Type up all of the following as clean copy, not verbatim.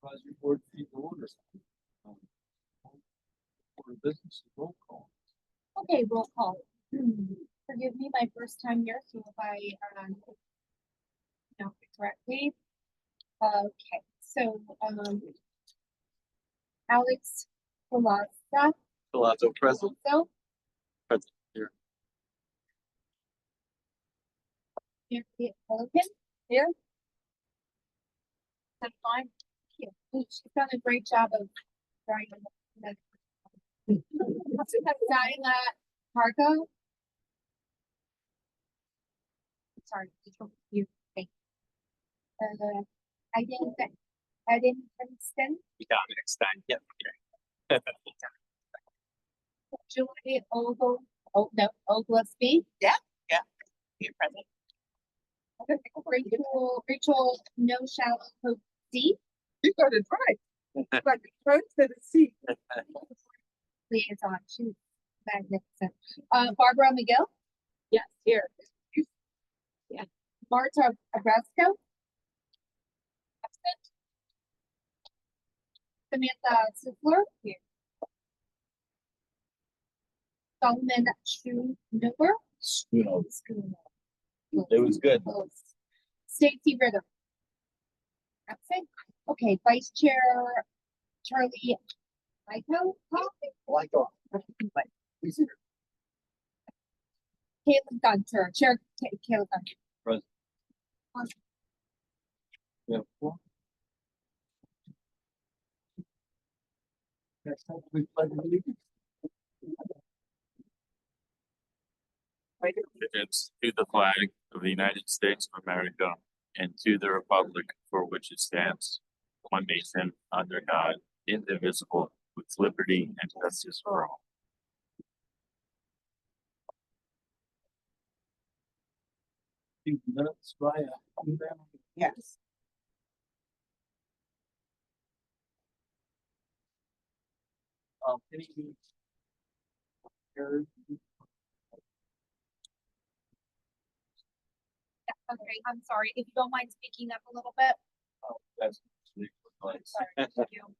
Advisory board feed the order. Order business, roll call. Okay, roll call. Forgive me, my first time here, so if I, pronounce it correctly. Okay, so, Alex Palazzo. Palazzo present. So, Present here. Mary Pelican here. That's fine. Yeah, she's done a great job of drawing. Diana Pargo. Sorry, you. I think that Princeton, You got me next time. Yep. Okay. Julie Oglesby. Here present. Rachel No Shallow Hope D. You got it right. Like first to the seat. Liaison. She's magnificent. Barbara McGill. Yes, here. Marta Abrasco. Samantha Sufler. Here. Solomon Schoonover. It was good. Stacy Ritter. Absent. Okay, Vice Chair Charlie Michael. Caleb Gunter. Chair Caleb Gunter. Present. Yeah. Next time we pledge allegiance. Allegiance to the flag of the United States of America and to the republic for which it stands, one nation, under God, indivisible, with liberty and justice for all. Minutes by email. Yes. Any errors? Okay, I'm sorry. If you don't mind speaking up a little bit. Oh, that's actually nice. Sorry. Thank you.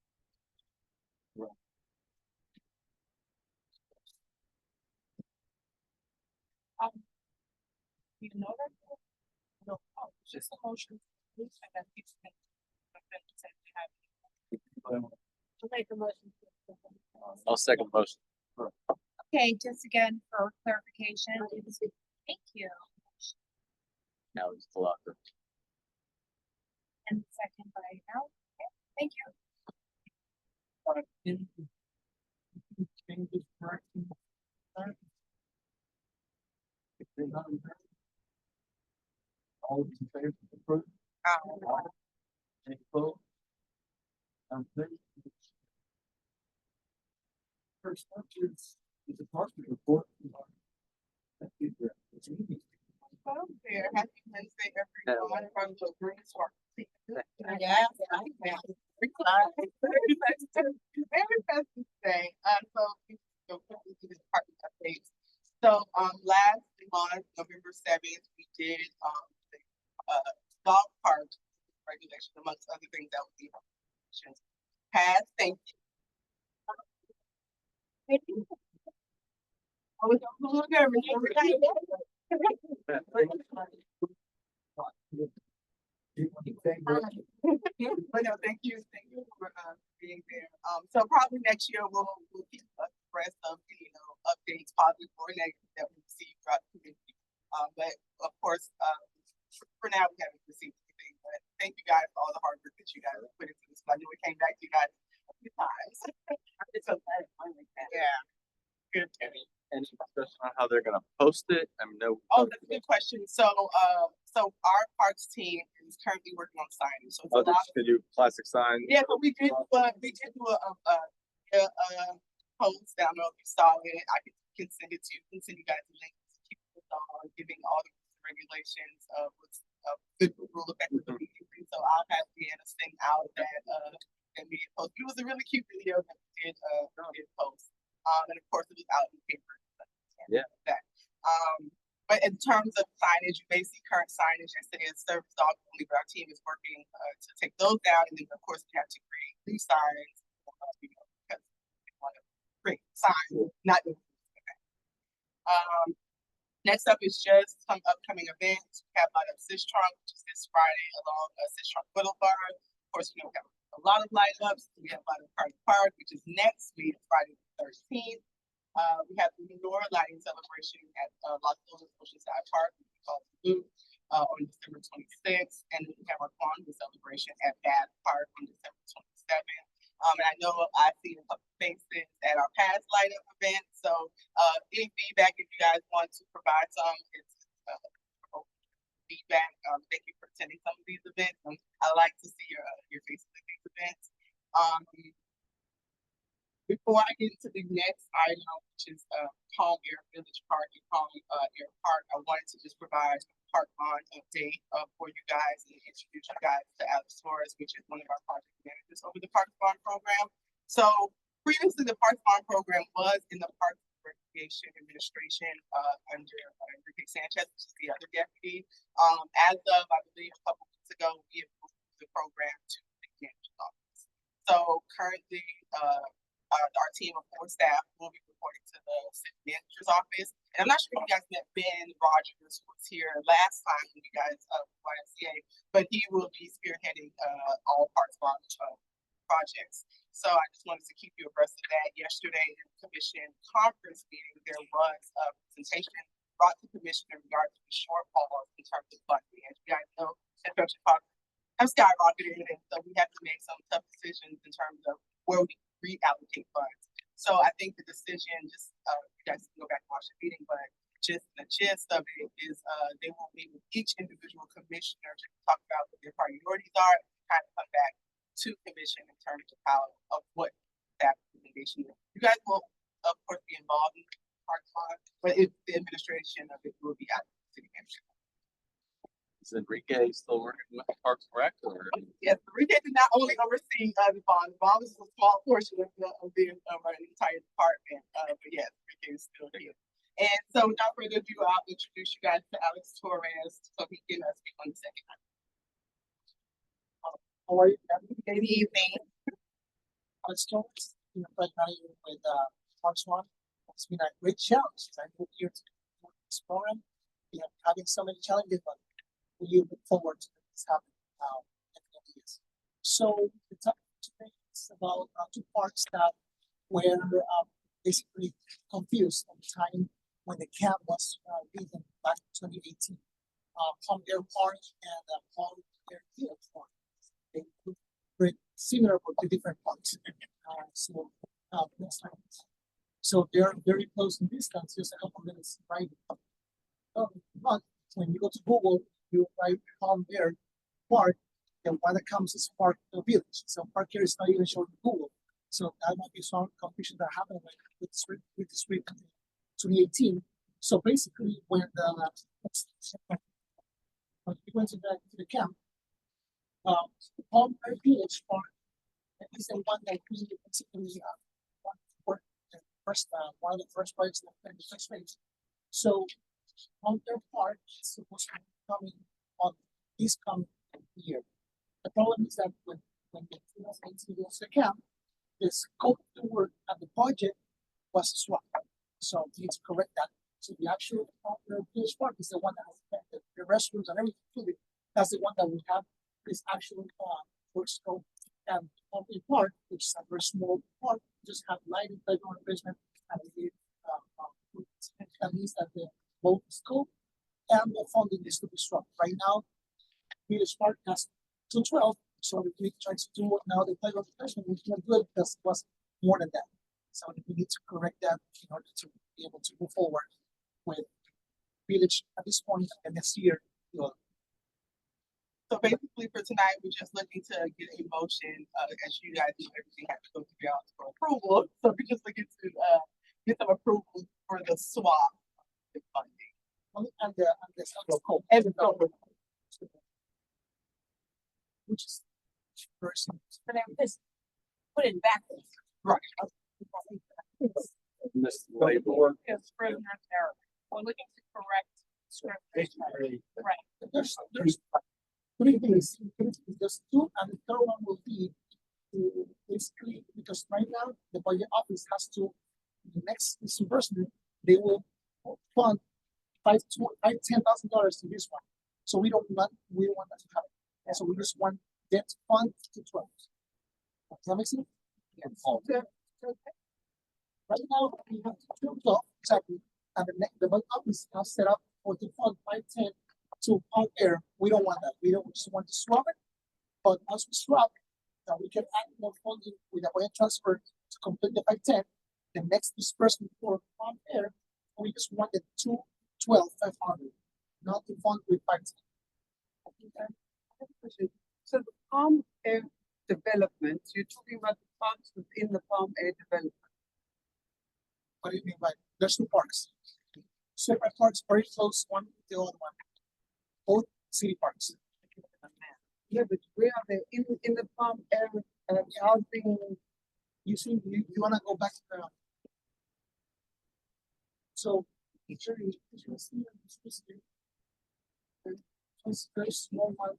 You know that? No, it's just a motion. And then you can- To make a motion. I'll second motion. Okay, just again for clarification. Thank you. Now it's the locker. And second by Al. Okay, thank you. Changes, corrections. If they're not in favor, all those in favor of approve? Any opposed? First up is the department report. Thank you. Hello there. Happy Wednesday, everyone. From the Green Spark. Yes, very fast to say. So we go quickly to the department updates. So last month, November 7th, we did the dog park regulation, amongst other things that was the regulations passed. Thank you. I was a little nervous. But no, thank you for being there. So probably next year we'll keep abreast of updates, positive or negative, that we receive throughout the community. But of course, for now we haven't received anything. But thank you guys for all the hard work that you guys put into this. I knew it came back to you guys a few times. It's so glad it finally happened. Yeah. Good, Kenny. Any discussion on how they're gonna post it? I mean, no. Oh, that's a good question. So our parks team is currently working on signage. So it's Oh, a lot just gonna do plastic sign. Yeah, but we did do a post. I don't know if you saw it. I can send it to you. Can send you guys a link to keep giving all the regulations of what's good rule effective immediately. So I'll have Deanna send out that media post. It was a really cute video that we did post. And of course it was out in paper. Yeah. That. But in terms of signage, you may see current signage that says service dog only, but our team is working to take those down. And then of course we have to create new signs, because we want to create signs, not new. Next up is just some upcoming events. We have Light Up Sistrunk, which is this Friday along Sistrunk Boulevard. Of course, we have a lot of light ups. We have Light Up Park, which is next week, Friday the 13th. We have the menorah lighting celebration at Los Angeles Oceanside Park, which we call Blue, on December 26th. And then we have our Kwanzaa celebration at Bath Park on December 27th. And I know I see a couple faces at our past light up event. So any feedback if you guys want to provide some, it's feedback. Thank you for attending some of these events. I like to see your faces at these events. Before I get into the next item, which is Palm Air Village Park and Palm Air Park, I wanted to just provide a park bond update for you guys and introduce you guys to Alex Torres, which is one of our project managers over the Park Bond program. So previously, the Park Bond program was in the Park Recreation Administration under Enrique Sanchez, which is the other deputy. As of, I believe, a couple weeks ago, we have moved the program to the manager's office. So currently, our team of 4 staff will be reporting to the city manager's office. And I'm not sure if you guys met Ben Rogers, who was here last time when you guys YMCA, but he will be spearheading all Parks Bond projects. So I just wanted to keep you abreast of that. Yesterday in the commission conference meeting, there was a presentation brought to the commission in regards to the shortfalls in terms of funding. As you guys know, construction costs have skyrocketed, and so we have to make some tough decisions in terms of where we reallocate funds. So I think the decision, just you guys can go back and watch the meeting, but just the gist of it is they will meet with each individual commissioner to talk about what their priorities are and kind of come back to commission in terms of what that recommendation is. You guys will of course be involved in Parks Bond, but the administration of it will be at the city manager. Is Enrique still working with Parks and Rec, or? Yes, Enrique did not only oversee the bond. The bond is a small portion of the entire department. But yes, Enrique is still here. And so without further ado, I'll introduce you guys to Alex Torres so he can speak on the second item. How are you? Good evening. Alex Torres, project manager with Parks One. It's been a great challenge. I moved here to this program. We have having so many challenges, but we look forward to this happening now in the years. So the topic today is about 2 parks that were basically confused at the time when the camp was written back in 2018. Palm Air Park and Palm Air Field Park. They were very similar but 2 different parks. Next slide. So they are very close in distance, just a couple minutes driving. But when you go to Google, you write Palm Air Park, the one that comes is Park Village. So Park Air is not even shown in Google. So that might be some confusion that happened with the street in 2018. So basically, when we went to the camp, Palm Air Village Park is the one that we basically one of the first projects in the first phase. So Palm Air Park is supposed to be coming on this coming year. The problem is that when the 2018 goes to the camp, the scope of the work and the budget was swapped. So we need to correct that. So the actual Palm Air Village Park is the one that has affected the restrooms and everything. That's the one that we have this actual work scope. And Palm Air Park, which is a very small park, just have lighting, playground replacement, and that means that the both scope and the funding is to be struck. Right now, Village Park has 212, so we try to do now the playground replacement, we can do it because it was more than that. So we need to correct that in order to be able to move forward with Village at this point, and next year, So basically for tonight, we're just looking to get a motion, as you guys know, everything has to go through y'all for approval. So we're just looking to get some approval for the swap of funding. and the scope. And the scope. Which is person. But I just put it backwards. Right. Missed the label. It's prisoner's error. We're looking to correct Basically, There's three things, there's two, and the third one will be to basically, because right now, the budget office has to, the next disbursement, they will fund $10,000 to this one. So we don't want that to happen. And so we just want that fund to 12. Does that make sense? Right now, we have 12, exactly, and the budget office has set up for the fund 510 to Palm Air. We don't want that. We don't just want to swap it. But once we swap, then we can add more funding with a budget transfer to complete the 510. The next disbursement for Palm Air, we just want the 212,500, not the fund with 510. So the Palm Air development, you're talking about the parks within the Palm Air development. What do you mean by, there's two parks. Separate parks, very close, one to the other one. Both city parks. Yeah, but where are they in the Palm Air housing? You see, you wanna go back to the. So, it's very, it's very small one.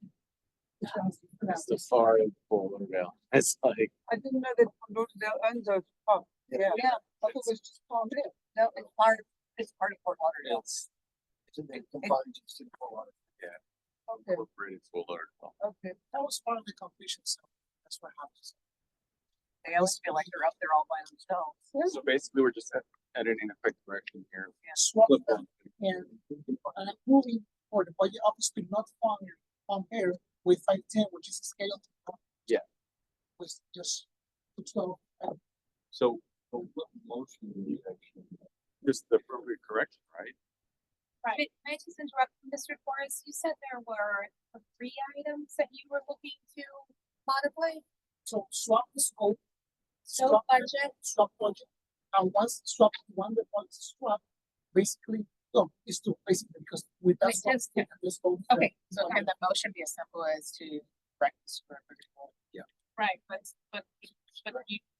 It's the far end Fort Lauderdale. It's like, I didn't know that Lauderdale owns those parks. Yeah, I thought it was just Palm Air. No, it's part of Fort Lauderdale. it's combined into one. Okay, incorporated Fort Lauderdale. okay. That was part of the completion, so that's what happens. They always feel like they're up there all by themselves. So basically, we're just editing a quick correction here. Swap Flip them one. and approving for the budget office to not fund Palm Air with 510, which is scaled. Yeah. With just 12. So What motion do you actually? this is the appropriate correction, right? Right. May I just interrupt, Mr. Torres? You said there were 3 items that you were looking to modify. So swap the scope. So swap the- budget, Swap budget. And once swap, one that wants to swap, basically, no, it's two, basically, because with that Wait, swap, just- we can just go. okay, so can the motion be as simple as to correct the square footage? Right,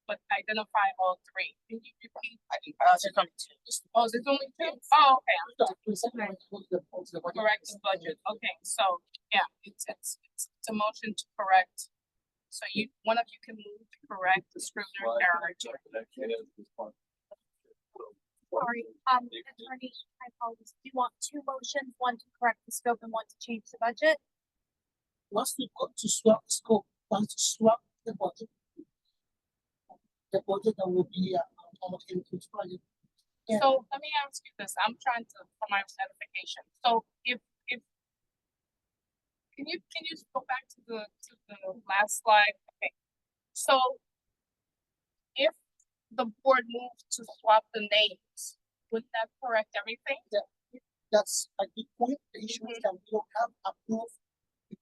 but identify all three. Can you repeat? There's only 2. Oh, there's only two? Oh, okay, Correct correct the budget. Okay, so, yeah, it's a motion to correct. So one of you can move to correct the Scrivener error. Sorry, attorney, I apologize. Do you want 2 motions, one to correct the scope and one to change the budget? Once we go to swap the scope, once to swap the budget that will be allocated to this project. And So let me ask you this, I'm trying to, for my edification, so if. Can you go back to the last slide? Okay, so. If the board moved to swap the names, would that correct everything? that's a good point. The issue is that we don't have approved,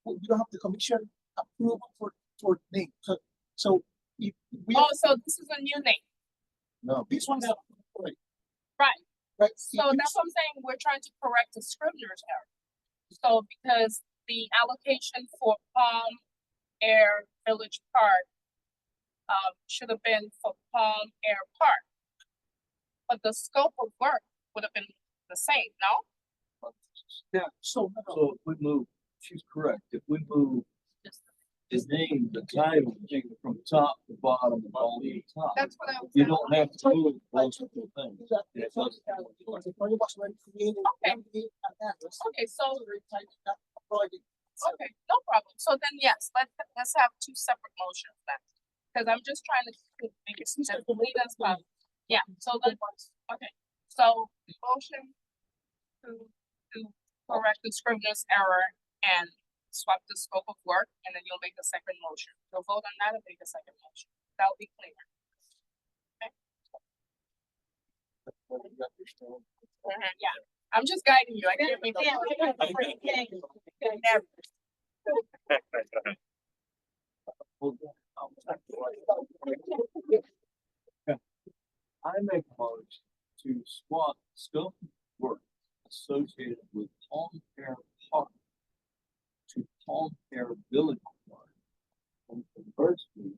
we don't have the commission approval for name. So if we, Oh, so this is a new name, No. this one's not right. right? Right. So that's what I'm saying, we're trying to correct the Scrivener's error. So because the allocation for Palm Air Village Park should have been for Palm Air Park. But the scope of work would have been the same, no? Yeah, So, so if we move, she's correct, if we move his name, the title, change it from top to bottom, bottom to top. That's what I was. You don't have to move I those took two things. that, Yeah, the project was already created. Okay. and gave an address. Okay, so, Very tight, that project. okay, no problem. So then, yes, let's have 2 separate motions then. Cause I'm just trying to make it as complete as possible. Yeah, so okay, so motion to correct the Scrivener's error and swap the scope of work, and then you'll make a second motion. You'll vote on that and make a second motion. That'll be clear. Yeah, I'm just guiding you. I can't make I make a motion to swap scope of work associated with Palm Air Park to Palm Air Village Park. And conversely,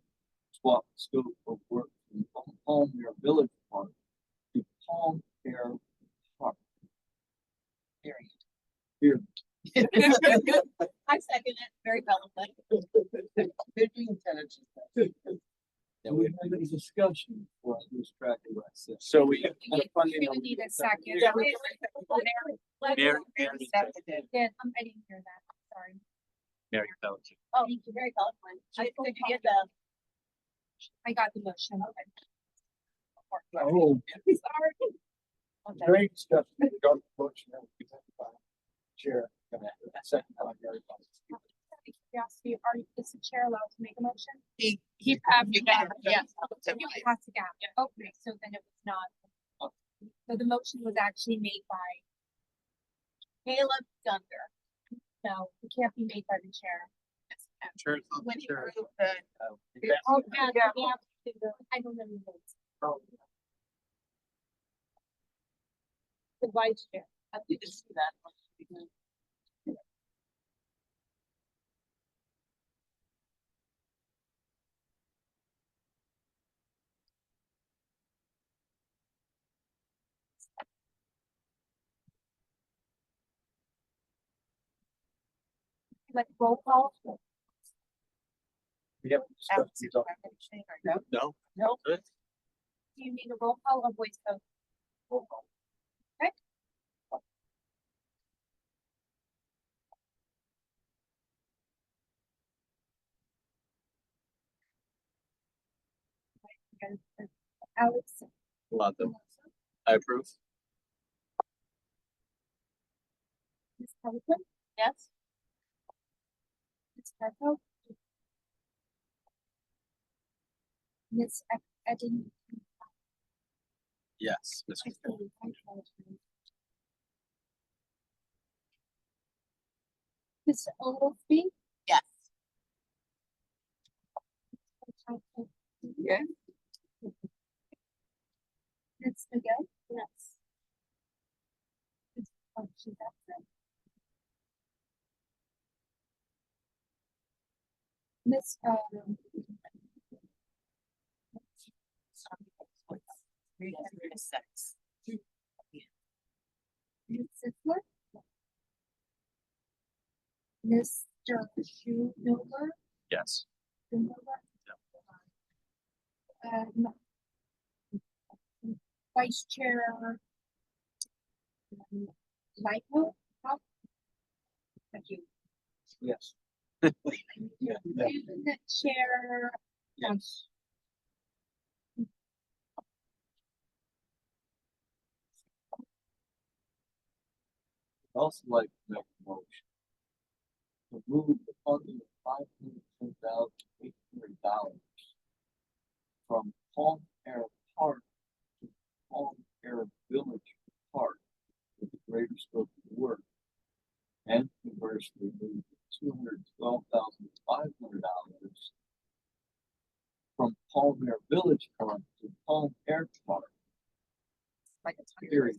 swap scope of work from Palm Air Village Park to Palm Air Park. Period. Here. I second it, very valid. They're doing intelligence. And we have any discussion for this track of what I said. So we. We would need a second. Yeah, we- Mary, Yeah, I didn't hear that, sorry. Mary Pelletier. Oh, thank you, very valid one. Did you get the? I got the motion, okay. Oh, Sorry. Okay. great discussion. Regarding the motion that was presented by Chair. Second by Gary. Curiosity, is the chair allowed to make a motion? He passed the gap, yes. You passed the gap. Okay, so then it was not. So the motion was actually made by, Caleb Dunder. no, it can't be made by the chair. Sure. When he Sure. proved the. Oh, yeah. I don't know the names. The vice chair. I didn't see that. Like roll call. We have discussed these all. No. No. Good. Do you need a roll call or voice vote? Roll call. Okay. Alex. Love them. I approve. Ms. Pelican, Yes. Ms. Carpo. Ms. Eden. Yes. Ms. Mr. Oglesby. Yes. Yes. Ms. Miguel. Yes. Oh, she's absent. Ms. Six. Ms. Sizzler. Mr. Schumelberg. Yes. Vice Chair. Michael. Thank you. Yes. And Chair. Yes. I'd also like to make a motion to move the funding of $510,800 from Palm Air Park to Palm Air Village Park with the greater scope of work. And conversely, move $212,500 from Palm Air Village Park to Palm Air Park. Like a Period.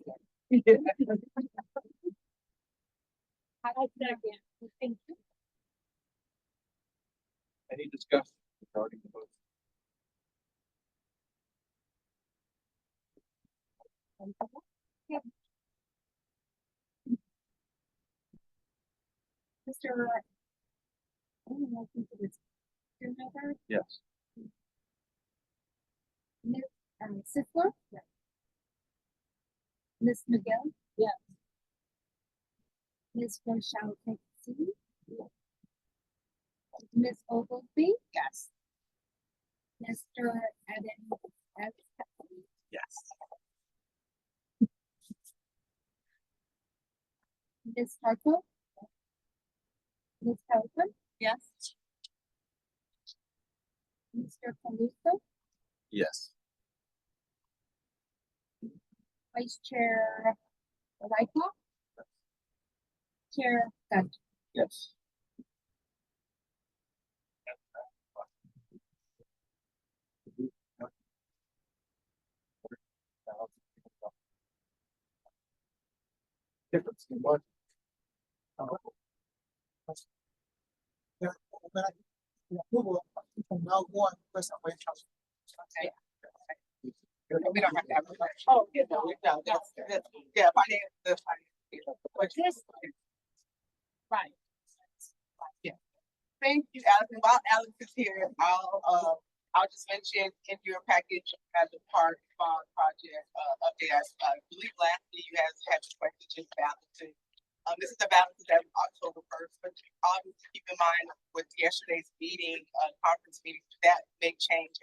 I like that again. Thank you. Any discussion regarding the motion? Yeah. Mr. I don't know if it is Schumelberg, Yes. Ms. Sizzler. Yes. Ms. Miguel. Yes. Ms. Rochelle Texie. Yes. Ms. Oglesby. Yes. Mr. Eden. Yes. Ms. Harpo. Ms. Pelican. Yes. Mr. Caluso. Yes. Vice Chair Lightfoot. Chair Gunn. Yes. Difference in what? Yeah, when I, the approval from now on, first I'm waiting. Okay. We don't have to have. Oh, yeah, no, that's, yeah, finance, that's finance. But this, while Alex is here, I'll just mention in your package as a park bond project, update, I believe lastly you guys had requested just balancing. This is the balances as of October first, but obviously keep in mind with yesterday's meeting, conference meeting, that may change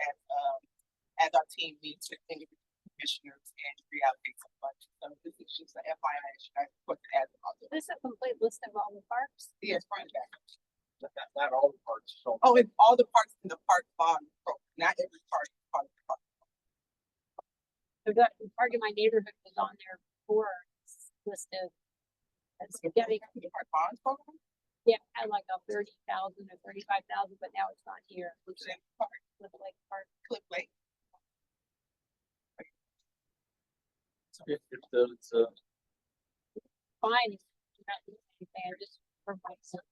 as our team meets with individual commissioners and reallocate some budget. So this is just an FYI, I put it as of October. This is a complete list of all the parks. Yes, front and back. Not all the parts, so. Oh, it's all the parts in the park bond program, not every part is part of the park. The park in my neighborhood was on there before, it's listed. As getting, Park bond program? yeah, had like a 30,000 or 35,000, but now it's not here. Which is in park, With like park. Cliff Lake. It's Fine. It's not doing anything, I just for myself.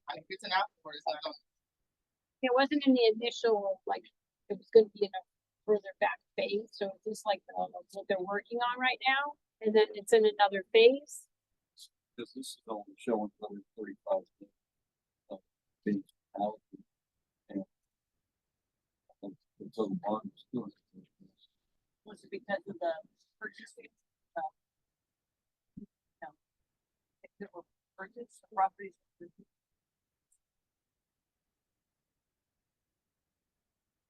I think it's an outdoor, it's not on. It wasn't in the initial, like, it was gonna be in a further back phase, so it's just like what they're working on right now, and then it's in another phase. because this is only showing 135. Being allocated. And so the bond is still. Was it because of the purchasing? No. If there were purchased properties.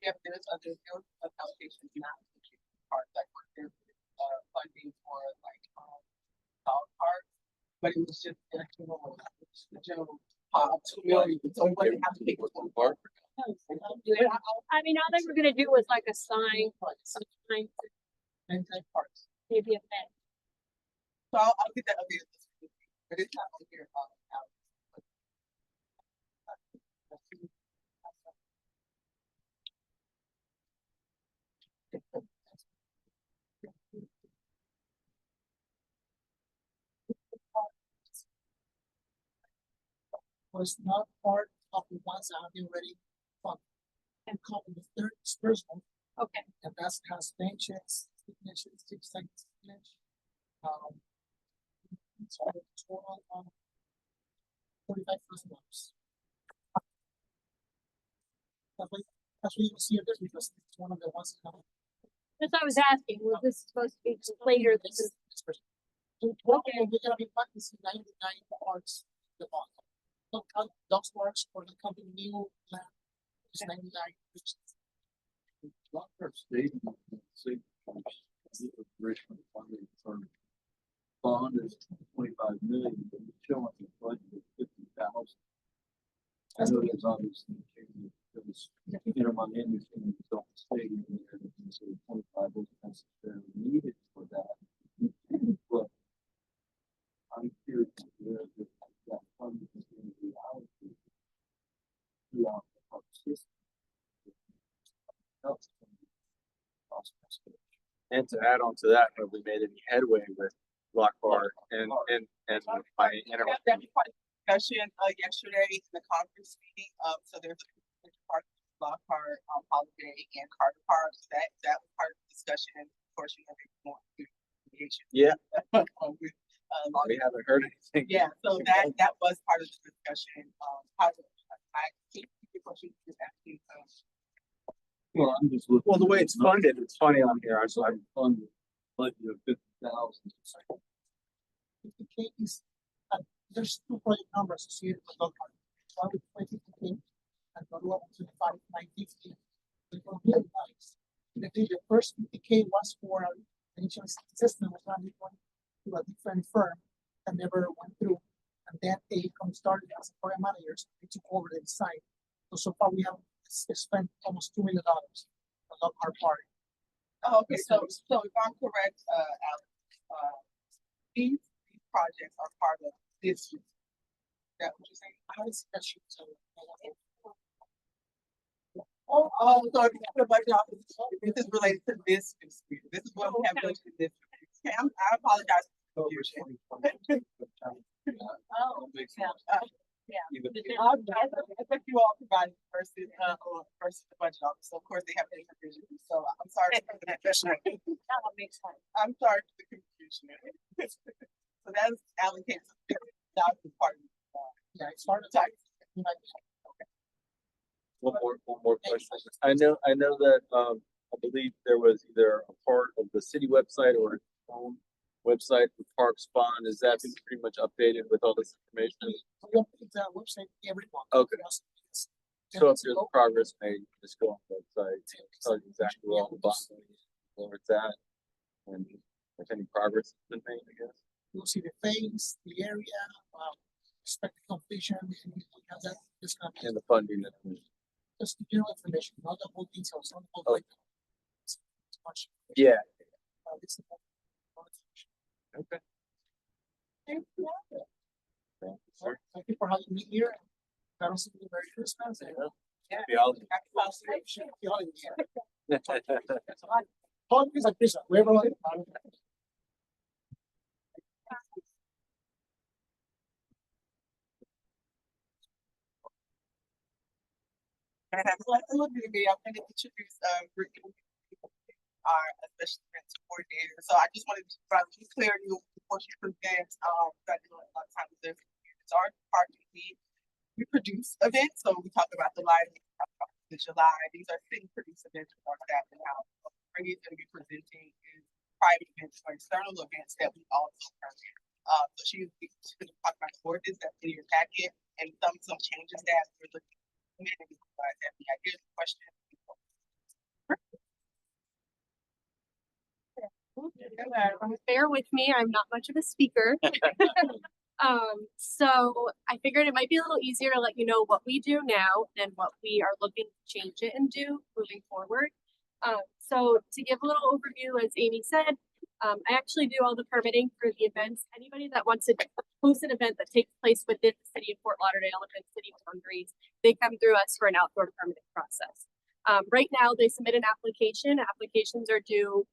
Yep, there's other allocations not part like there's funding for like dog parks, but it was just the general 2 million. So we wouldn't have to pick one park. I mean, all they were gonna do was like a sign, some kind of And type parts. maybe a fence. So I'll get that updated this week, but it's not on here. Was not part of the ones that have been already funded. And called the third disbursement, Okay, and that's has benches, signatures, 6 seconds. So total $45,000. That's what you see here, because it's one of the ones that have. that's what I was asking, was this supposed to be later this is? So total, we're gonna be practicing 99 parts in the bond. Don't count those parts for the company new land. It's 99. Locker statement, say, original funding for bond is 25 million, but it's showing the budget of 50,000. I know there's obviously, there was, my understanding is off the state, and so 25 wasn't necessarily needed for that. But I'm curious where that funding is going to be allocated throughout the park system. And to add on to that, have we made any headway with Lockhart and by That was part of the discussion yesterday in the conference meeting. So there's a park, Lockhart, Holiday, and Carter Park. So that was part of the discussion. Of course, you have more communication. Yeah. With, We haven't heard anything. yeah, so that was part of the discussion. I think the question is asking. Well, I'm just looking. Well, the way it's funded, it's funny on here. So I'm funded budget of 50,000. 50K is, there's 2 project numbers associated with Lockhart. One with 20K and the other one with 950. They were really nice. The first 50K was for an insurance system, was not going to a different firm and never went through. And then they started as a program managers, they took over the design. So far we have spent almost $2 million on Lockhart Park. Okay, so if I'm correct, Alex, these projects are part of this. Is that what you're saying? How is that should tell? So the budget office, this is related to this. This is what we have budgeted this. Okay, I apologize. For the confusion. Oh, yeah. I think you all provided versus the budget office. So of course they have their provisions. So I'm sorry for the confusion. That makes sense. I'm sorry for the confusion. So that's allocated to $50,000 part of Yeah, it's part of tax. You know, One more question. I know that, I believe there was either a part of the city website or its own website for Parks Fund. Is that been pretty much updated with all this information? we update the website every month. Okay. Yes. So if there's progress made, just go on the website, tell you exactly where all the bottom, where it's at. And if any progress has been made, I guess. You'll see the phase, the area, expected completion, and we have that, it's gonna be And the funding that. just the general information, not the whole details, not the whole Oh. breakdown. It's much. Yeah. It's the whole information. Okay. Thank you. Thank you, sir. Thank you for having me here. I don't see you very Christmas. Be all- Happy holidays. Happy holidays. Holidays are Christmas. We're all- Hello, baby. I'm going to introduce Rick, our special events coordinator. So I just wanted to provide some clarity before she presents. I know a lot of times it's our department. We produce events, so we talk about the lighting, we talk about the July. These are city produced events with our staff and how Brandy is going to be presenting is private events or external events that we also permit. So she's going to talk about the ordinance that's in your packet and some changes that we're looking at. Question. Bear with me, I'm not much of a speaker. So I figured it might be a little easier to let you know what we do now and what we are looking to change it and do moving forward. So to give a little overview, as Amy said, I actually do all the permitting for the events. Anybody that wants to host an event that takes place within the city of Fort Lauderdale and city boundaries, they come through us for an outdoor permitting process. Right now, they submit an application. Applications are due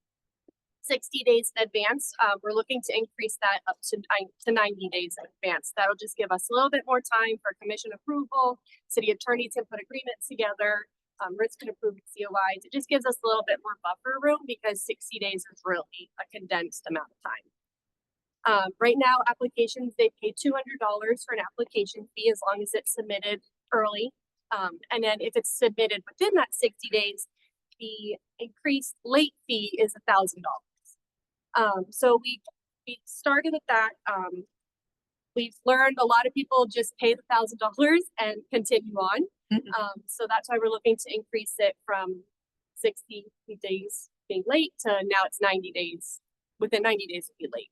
60 days in advance. We're looking to increase that up to 90 days in advance. That'll just give us a little bit more time for commission approval, city attorney to put agreements together, risk and approved COIs. It just gives us a little bit more buffer room because 60 days is really a condensed amount of time. Right now, applications, they pay $200 for an application fee as long as it's submitted early. And then if it's submitted within that 60 days, the increased late fee is $1,000. So we started with that. We've learned a lot of people just pay the $1,000 and continue on. So that's why we're looking to increase it from 60 days being late to now it's 90 days. Within 90 days to be late.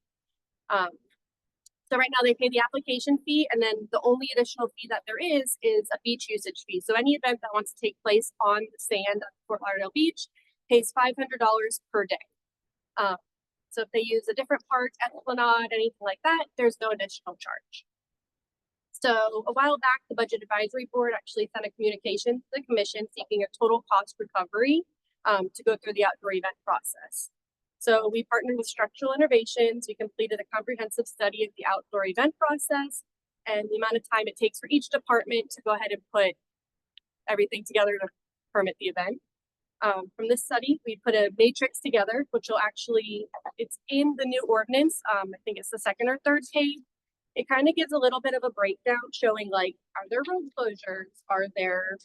So right now they pay the application fee, and then the only additional fee that there is a beach usage fee. So any event that wants to take place on the sand at Fort Lauderdale Beach pays $500 per day. So if they use a different park, Esplanade, anything like that, there's no additional charge. So a while back, the Budget Advisory Board actually sent a communication to the commission seeking a total cost recovery to go through the outdoor event process. So we partnered with Structural Innovations. We completed a comprehensive study of the outdoor event process and the amount of time it takes for each department to go ahead and put everything together to permit the event. From this study, we put a matrix together, which will actually, it's in the new ordinance. I think it's the second or third page. It kind of gives a little bit of a breakdown showing like, are there road closures? Are there,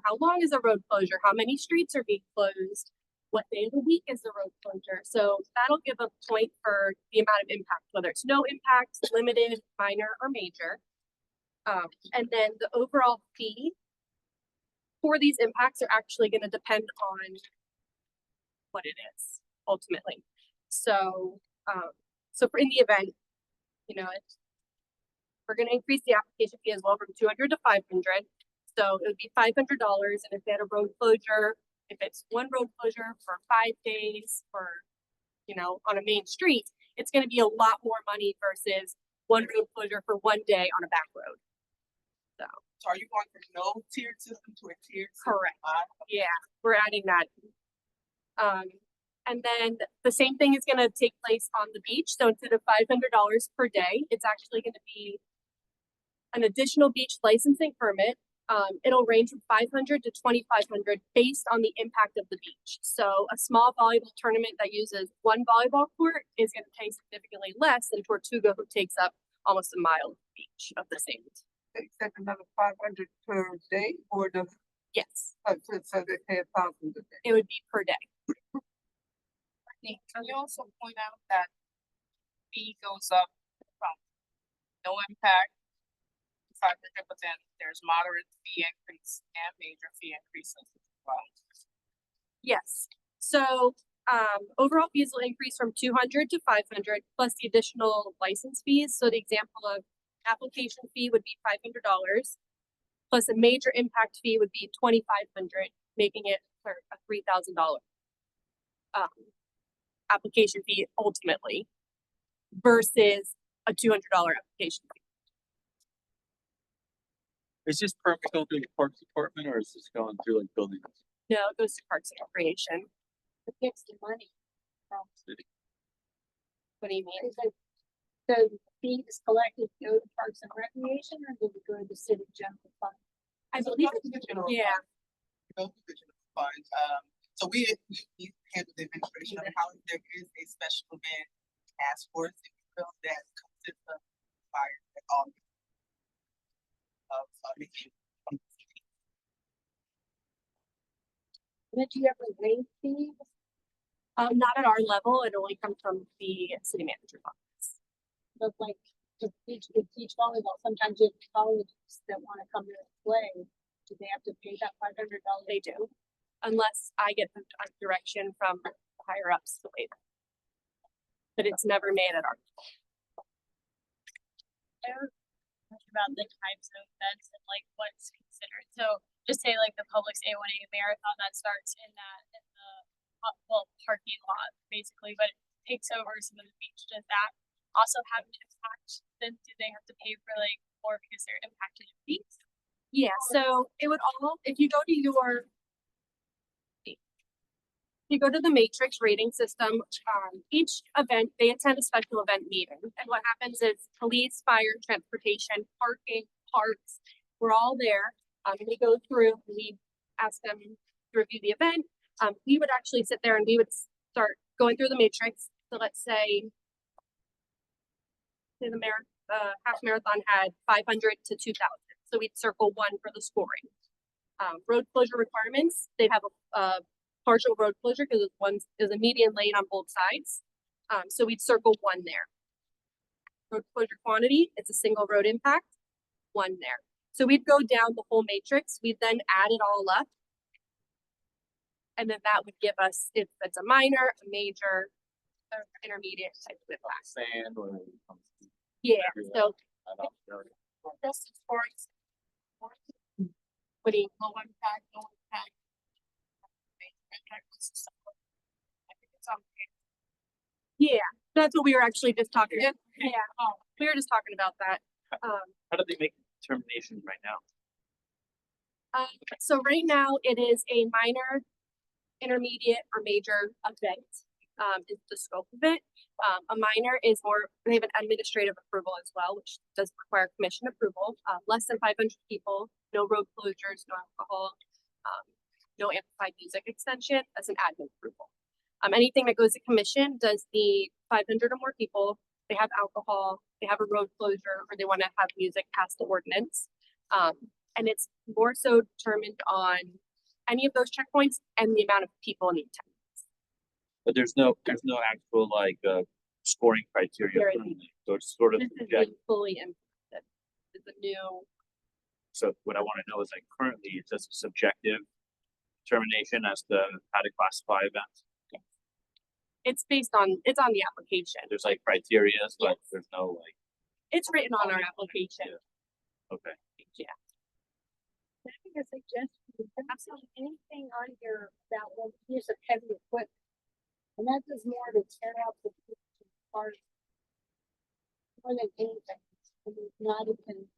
how long is a road closure? How many streets are being closed? What day of the week is the road closure? So that'll give a point for the amount of impact, whether it's no impact, limited, minor, or major. And then the overall fee for these impacts are actually going to depend on what it is ultimately. So, so for in the event, we're going to increase the application fee as well from $200 to $500. So it would be $500, and if they had a road closure, if it's one road closure for 5 days for, on a main street, it's going to be a lot more money versus one road closure for 1 day on a back road. So are you going from no tiered system to a tiered system? Correct. Yeah, we're adding that. And then the same thing is going to take place on the beach. So instead of $500 per day, it's actually going to be an additional beach licensing permit. It'll range from $500 to $2,500 based on the impact of the beach. So a small volleyball tournament that uses one volleyball court is going to pay significantly less than Tortuga, who takes up almost a mile of beach of the sand. they said another 500 per day or the, Yes, so they pay 1,000 a day. it would be per day. Courtney, can you also point out that fee goes up from no impact to 500, but then there's moderate fee increase and major fee increases as well? Yes, so, overall fees will increase from 200 to 500 plus the additional license fees. So the example of application fee would be $500. Plus a major impact fee would be 2,500, making it for a $3,000 application fee ultimately versus a $200 application fee. Is this permit going through the Parks Department or is this going through like buildings? No, it goes to Parks and Recreation. It gets the money from, What do you mean? is it, the fees collected go to Parks and Recreation or do they go to the city general fund? I So believe, go to the general yeah, fund. Go to the general fund. So we handle the administration of the house. There is a special event task force if you will, that consists of fire and all of making. Did you ever waive fees? not at our level, it only comes from the city manager's office. But like, to teach volleyball, sometimes you have colleges that wanna come here and play, do they have to pay that $500? They do, unless I get the direction from the higher ups to waive it. But it's never made at our. About the types of events and like what's considered. So just say like the Publix A1A marathon that starts in the parking lot basically, but it takes over some of the beach. Does that also have an impact? Then do they have to pay for like more because they're impacted in fees? Yeah, so it would all, if you go to the matrix rating system, each event, they attend a special event meeting. And what happens is police, fire, transportation, parking, parks, we're all there. And we go through, we ask them to review the event. We would actually sit there and we would start going through the matrix. So let's say the half marathon had 500 to 2,000. So we'd circle 1 for the scoring. Road closure requirements, they have a partial road closure because there's a median lane on both sides. So we'd circle 1 there. Road closure quantity, it's a single road impact, 1 there. So we'd go down the whole matrix, we'd then add it all up. And then that would give us if it's a minor, a major, or intermediate type of impact. Sand or? Yeah, so That's the sports. what do you, Low impact, no impact. I think it's okay. yeah, that's what we were actually just talking. Yeah. Yeah, we were just talking about that. How do they make determinations right now? So right now it is a minor, intermediate, or major event. Is the scope of it. A minor is more, they have an administrative approval as well, which does require commission approval. Less than 500 people, no road closures, no alcohol, no amplified music extension, that's an admin approval. Anything that goes to commission does the 500 or more people, they have alcohol, they have a road closure, or they want to have music past the ordinance. And it's more so determined on any of those checkpoints and the amount of people in the attendance. But there's no actual like scoring criteria. There isn't. currently. So it's sort of This is subjective. being fully implemented. It's a new, So what I want to know is like currently it's just a subjective determination as to how to classify events. it's based on, it's on the application. There's like criteria, but Yes. there's no like, It's written on our application. okay. Yeah. Can I make a suggestion? Absolutely anything on here about the use of heavy equipment. And that does more to tear up the part. More than anything, and it's not even,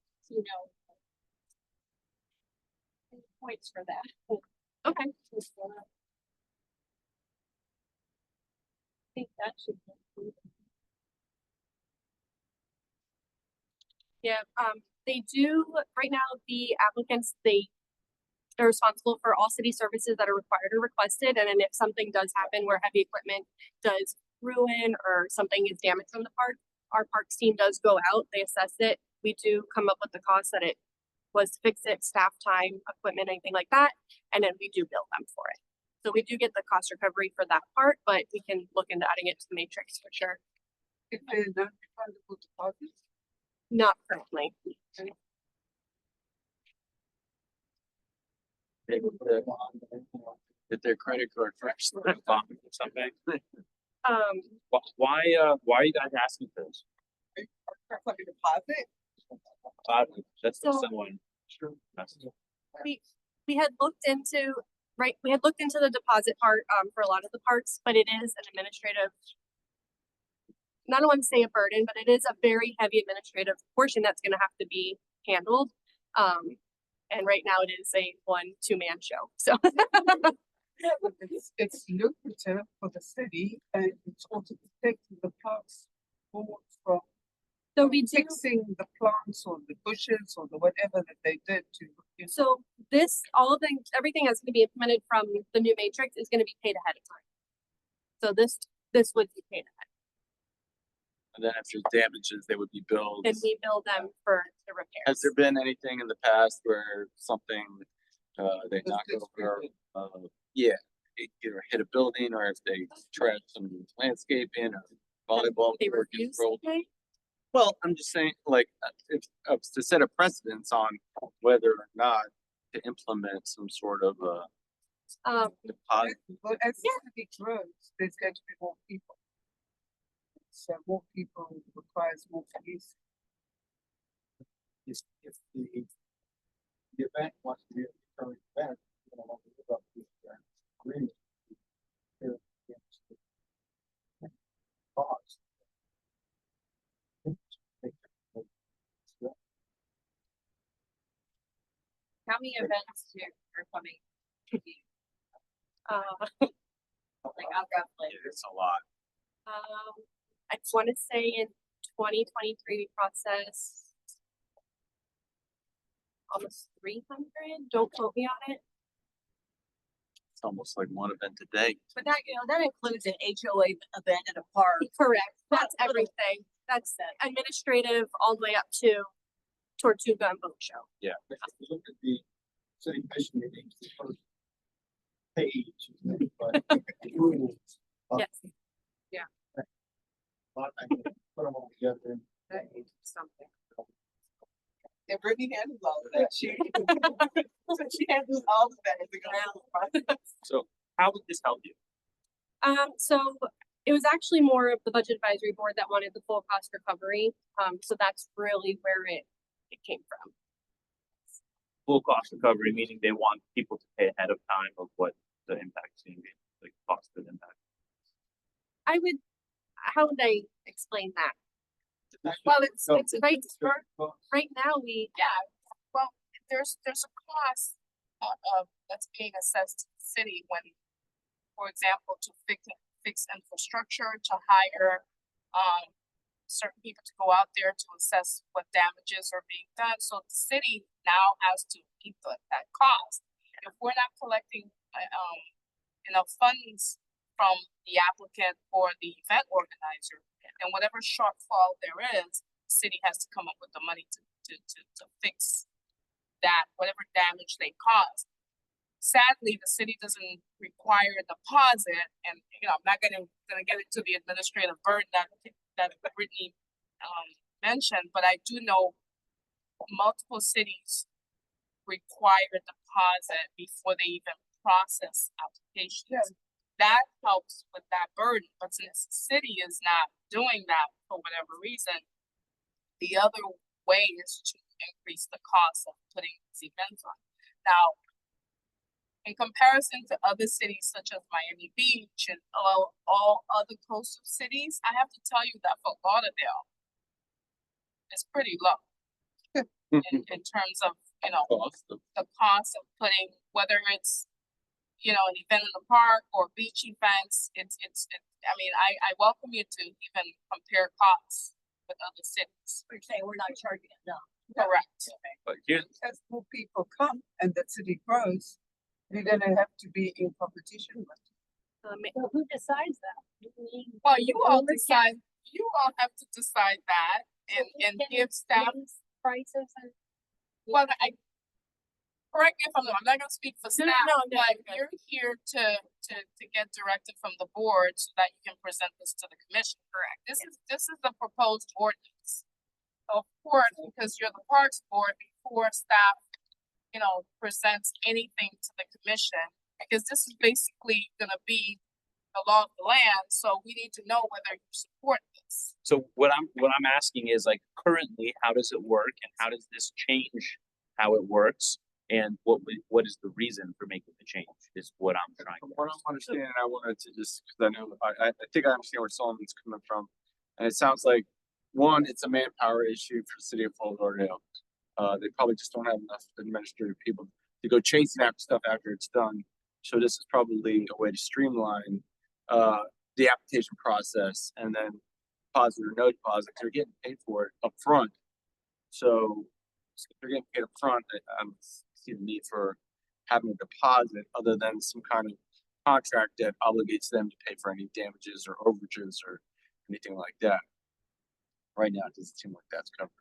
any points for that. But Okay. just, I think that should be included. Yeah, they do, right now, the applicants, they're responsible for all city services that are required or requested, and then if something does happen where heavy equipment does ruin or something is damaged from the park, our parks team does go out, they assess it, we do come up with the cost that it was to fix it, staff time, equipment, anything like that, and then we do bill them for it. So we do get the cost recovery for that part, but we can look into adding it to the matrix for sure. If they're non-refundable deposits, Not currently. Get their credit card first. Something. Um, Why are you guys asking for this? For like a deposit, That's So- someone. Sure. we had looked into, right, we had looked into the deposit part, for a lot of the parts, but it is an administrative, I don't want to say a burden, but it is a very heavy administrative portion that's gonna have to be handled. And right now it is a 1-2-man show, so. it's lucrative for the city and it's also protecting the parks board from So we do, fixing the plants or the bushes or the whatever that they did to. so this, all of the, everything that's gonna be implemented from the new matrix is gonna be paid ahead of time. So this would be paid ahead, And then if there's damages, they would be billed. and we bill them for the repairs. Has there been anything in the past where something, they knock this over, period. yeah, either hit a building or if they trash some landscaping or volleyball They court gets refuse to rolled? pay? Well, I'm just saying, like, if, to set a precedence on whether or not to implement some sort of, deposit. But as the city grows, there's going to be more people. So more people requires more police. If the event wants to be a recurring event, you know, we live up to the agreement. Here against the cost. How many events are coming? Like, I'm roughly. It's a lot. I just wanna say in 2023, we processed almost 300, don't quote me on it. It's almost like one event a day. But that, that includes an HOA event in a park. Correct, that's Not little- everything, that's administrative all the way up to Tortuga and Boat Show. If you look at the city commission meetings, the first page, but rules. Yes. But I can put them all together and That is something. and Brittany handles all of that. She handles all of that as it goes on. So how would this help you? So it was actually more of the budget advisory board that wanted the full cost recovery, so that's really where it came from. Full cost recovery, meaning they want people to pay ahead of time of what the impact's gonna be, like cost of impact. How would I explain that? Well, it's right, right now, well, there's a cost that's being assessed to the city when, for example, to fix infrastructure, to hire certain people to go out there to assess what damages are being done. So the city now has to meet that cost. If we're not collecting enough funds from the applicant or the event organizer, and whatever shortfall there is, the city has to come up with the money to fix that, whatever damage they caused. Sadly, the city doesn't require a deposit, and I'm not gonna get into the administrative burden that Brittany mentioned, but I do know multiple cities require a deposit before they even process applications. That helps with that burden, but since the city is not doing that for whatever reason, the other way is to increase the cost of putting these events on. Now, in comparison to other cities such as Miami Beach and all other coastal cities, I have to tell you that Fort Lauderdale is pretty low in terms of, the cost of putting, whether it's, an event in the park or beach events, I mean, I welcome you to even compare costs with other cities. We're saying we're not charging enough. Correct. But here's, As more people come and the city grows, you're gonna have to be in competition with. So who decides that? Well, you all have to decide that and give staff, Prices and. well, correct me if I'm wrong, I'm not gonna speak for No, staff, no, no, but no. you're here to get directive from the board so that you can present this to the commission, correct? This is the proposed ordinance. So of course, because you're the parks board, before staff, presents anything to the commission, because this is basically gonna be the law of the land, so we need to know whether you support this. So what I'm asking is like currently, how does it work and how does this change how it works? And what is the reason for making the change is what I'm trying From to what I'm understanding, I wanted to just, cause I know, I think I understand where Solomon's coming from. And it sounds like, one, it's a manpower issue for the city of Fort Lauderdale. They probably just don't have enough administrative people to go chasing after stuff after it's done. So this is probably a way to streamline, the application process and then deposit or no deposit, 'cause they're getting paid for it up front. So if they're getting paid up front, I see the need for having a deposit other than some kind of contract that obligates them to pay for any damages or overages or anything like that. Right now, it doesn't seem like that's covered.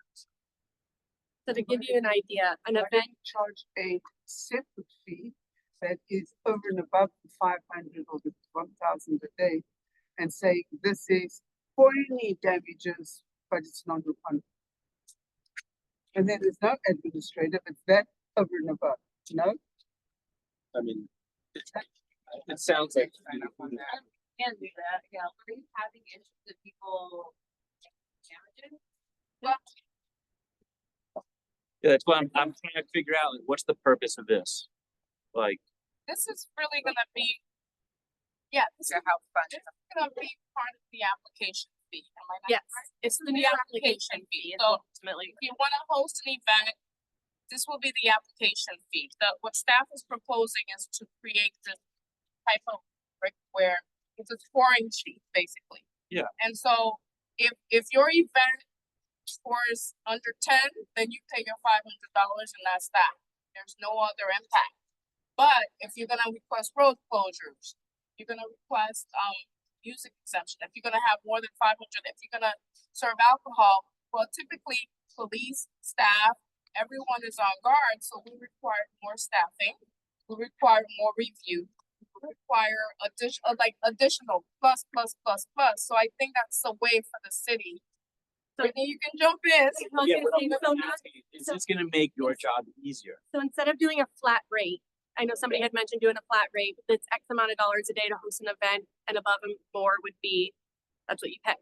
So to give you an idea, an Why don't event, you charge a separate fee that is over and above the 500 or the 1,000 a day, and say this is for any damages, but it's non-refundable. And then there's no administrative, it's that over and above, no? I mean, it sounds like. Can do that, yeah, are you having issues with people damages? Yeah, that's what I'm trying to figure out. Like, what's the purpose of this? Like, This is really gonna be, this is gonna be part of the application fee, am I not yes, correct? it's the The new application fee is So, ultimately. If you wanna host an event, this will be the application fee. What staff is proposing is to create this type of brick where it's a scoring sheet, basically. Yeah. And so if your event scores under 10, then you pay your $500 and that's that. There's no other impact. But if you're gonna request road closures, you're gonna request music exemption, if you're gonna have more than 500, if you're gonna serve alcohol, well, typically police, staff, everyone is on guard, so we require more staffing. We require more review. We require additional plus. So I think that's a way for the city. Brittany, you can jump in. yeah, but I'm asking, is this gonna make your job easier? So instead of doing a flat rate, I know somebody had mentioned doing a flat rate, that's X amount of dollars a day to host an event and above and more would be, that's what you pay.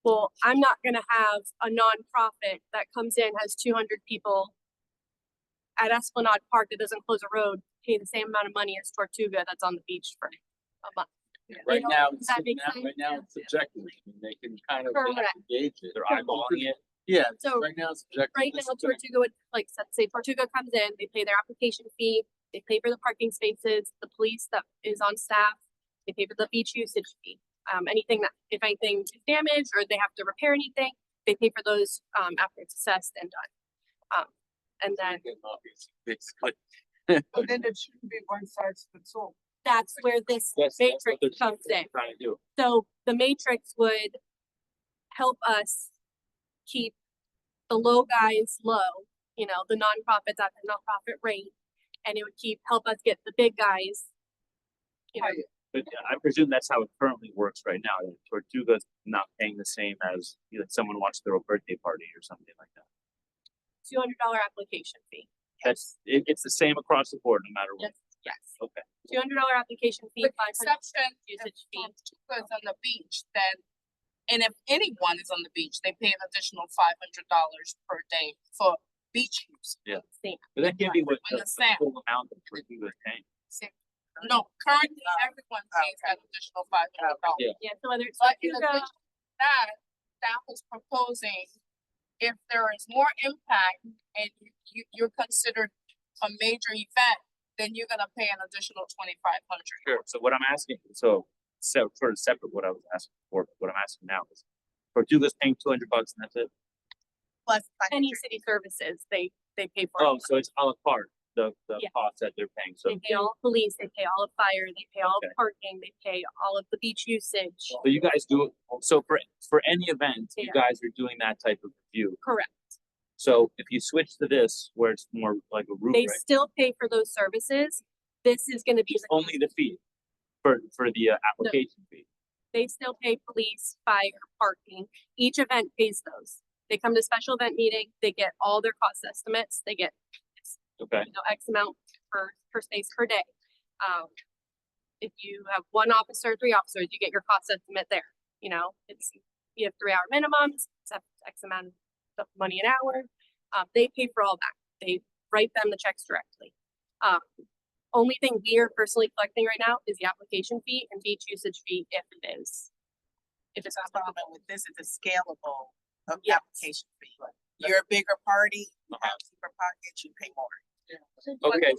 Well, I'm not gonna have a nonprofit that comes in, has 200 people at Esplanade Park that doesn't close a road, pay the same amount of money as Tortuga that's on the beach for a month. Right know, now, does that make sense? right now it's subjective. I mean, they can kind of Correct. gauge it. They're eyeballing it. Yeah, So right now it's subjective. right This now, is gonna- Tortuga would, like, say Tortuga comes in, they pay their application fee, they pay for the parking spaces, the police that is on staff, they pay for the beach usage fee. Anything that, if anything is damaged or they have to repair anything, they pay for those, after it's assessed and done. And then Basically. But then it shouldn't be one size fits all. that's where this That's what matrix they're comes in. trying to do. So the matrix would help us keep the low guys low, the nonprofits at the nonprofit rate. And it would help us get the big guys, But I presume that's how it currently works right now. That Tortuga's not paying the same as someone wants to throw a birthday party or something like that. $200 application fee. It's the same across the board, no matter what. Yes. Okay. $200 application fee, With the 500 exception usage fee. Tortuga is on the beach, then, and if anyone is on the beach, they pay an additional $500 per day for beach use. Same. But that can't be what the Understand. full amount of Tortuga is paying. No, currently everyone pays that additional $500. Yeah. Yeah, so whether it's But in Tortuga, addition to that, staff is proposing if there is more impact and you're considered a major event, then you're gonna pay an additional $2,500. Sure. So what I'm asking, so sort of separate what I was asking before, but what I'm asking now is Tortuga's paying $200 and that's it. Plus any city services, they pay for. Oh, so it's a la carte, the Yeah. cost that they're paying. So They pay all of police, they pay all of fire, they pay all of Okay. parking, they pay all of the beach usage. so you guys do, so for any event, you Yeah. guys are doing that type of review. Correct. So if you switch to this, where it's more like a roof They rate, still pay for those services. This is gonna be, it's only the fee for the application fee. they still pay police, fire, parking. Each event pays those. They come to special event meeting, they get all their cost estimates, they get, Okay, you know, X amount per space per day. If you have one officer, 3 officers, you get your cost estimate there, you know, you have 3-hour minimums, it's X amount of money an hour. They pay for all that. They write them the checks directly. Only thing we are personally collecting right now is the application fee and beach usage fee if it is. If it's The problem with this is a scalable Yes. application fee. You're a bigger party, you have deeper pockets, you pay more. okay,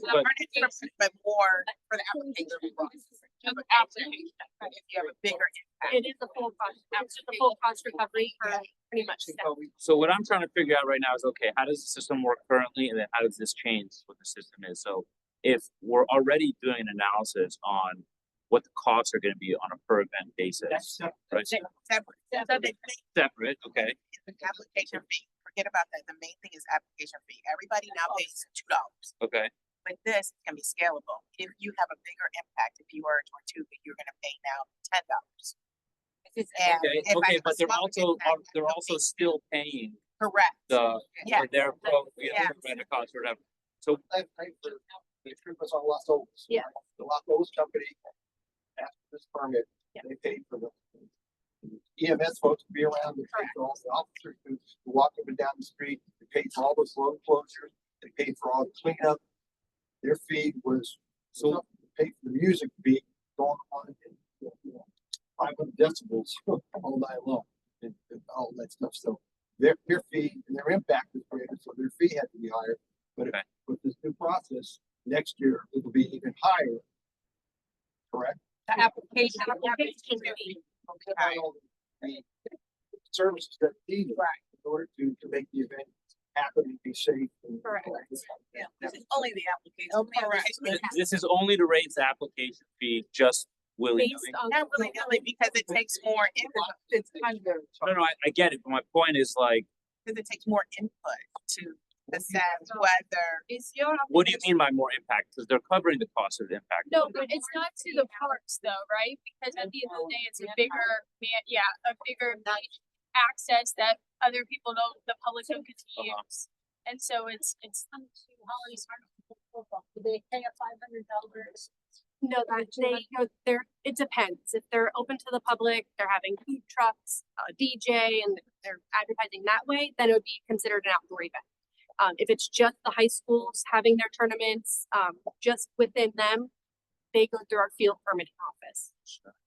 But more for the application. Fee. If you have a bigger impact. It is a full cost, it's just a full cost recovery for pretty much staff. so what I'm trying to figure out right now is, okay, how does the system work currently, and then how does this change what the system is? So if we're already doing an analysis on what the costs are gonna be on a per event basis, right? Separate. Separate, okay, The application fee, forget about that. The main thing is application fee. Everybody now pays $2. okay, But this can be scalable. If you have a bigger impact, if you were a Tortuga, you're gonna pay now $10. And okay, if I okay, have a but they're smaller also, impact, they're I'll also pay- still paying Correct. Yeah. for their pro, you know, Yeah. rent a cost or whatever. So, The truth was on Los Olas. Yeah. The Los Olas company asked for this permit, Yeah. they paid for the EMS folks to be around, they paid for all the officers to walk up and down the street, they paid for all those road closures, they paid for all the cleanup. Their fee was, so they paid for the music fee going on, 500 decibels all night long, and all that stuff, so their fee and their impact was greater, so their fee had to be higher. But Okay. with this new process, next year it'll be even higher. Correct? The application fee. The services that needed. Right. In order to make the event happen and be safe. Correct. Yeah, this is only the application. Correct. this is only to raise the application fee just willy-nilly. Based on. Not really, because it takes more input. It's under. No, I get it, but my point is like, Because it takes more input to assess whether. Is your. what do you mean by more impact? Because they're covering the cost of the impact. No, but it's not to the parks though, right? Because at the end of the day, it's a bigger, a bigger access that other people don't, the public don't get to Uh-huh. use. And so it's. Do they pay a $500? No, that they go there, it depends. If they're open to the public, they're having food trucks, DJ, and they're advertising that way, then it would be considered an outdoor event. If it's just the high schools having their tournaments, just within them, they go through our field permitting office.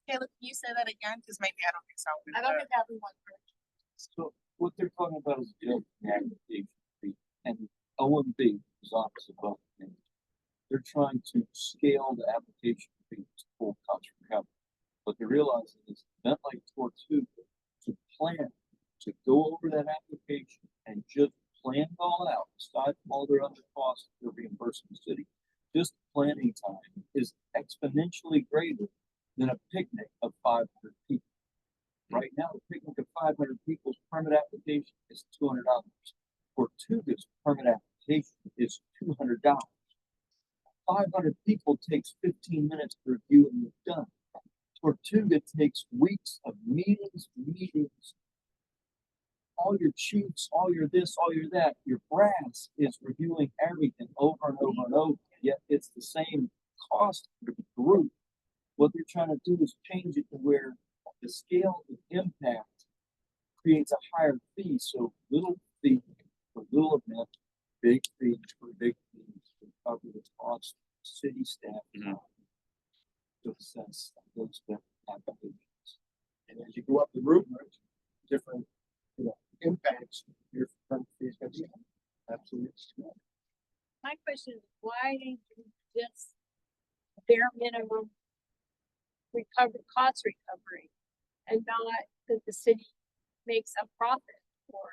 Caleb, can you say that again? Because maybe I don't think so. I don't think everyone. So what they're talking about is building the application fee, and OMB is opposite both things. They're trying to scale the application fee to full cost recovery. What they're realizing is an event like Tortuga, to plan, to go over that application and just plan it all out, aside from all their other costs they're reimbursing the city, just planning time is exponentially greater than a picnic of 500 people. Right now, a picnic of 500 people's permit application is $200. Tortuga's permit application is $200. 500 people takes 15 minutes to review and you're done. Tortuga takes weeks of meetings. All your chiefs, all your this, all your that. Your brass is reviewing everything over and over and over. Yet it's the same cost for the group. What they're trying to do is change it to where the scale of impact creates a higher fee. So little fee for little event, big fee for big fees to cover the cost of city staff to assess those different applications. And as you go up the route, different, impacts, your front fees gonna be absolutely. My question is, why didn't you just bare minimum cost recovery and not that the city makes a profit for?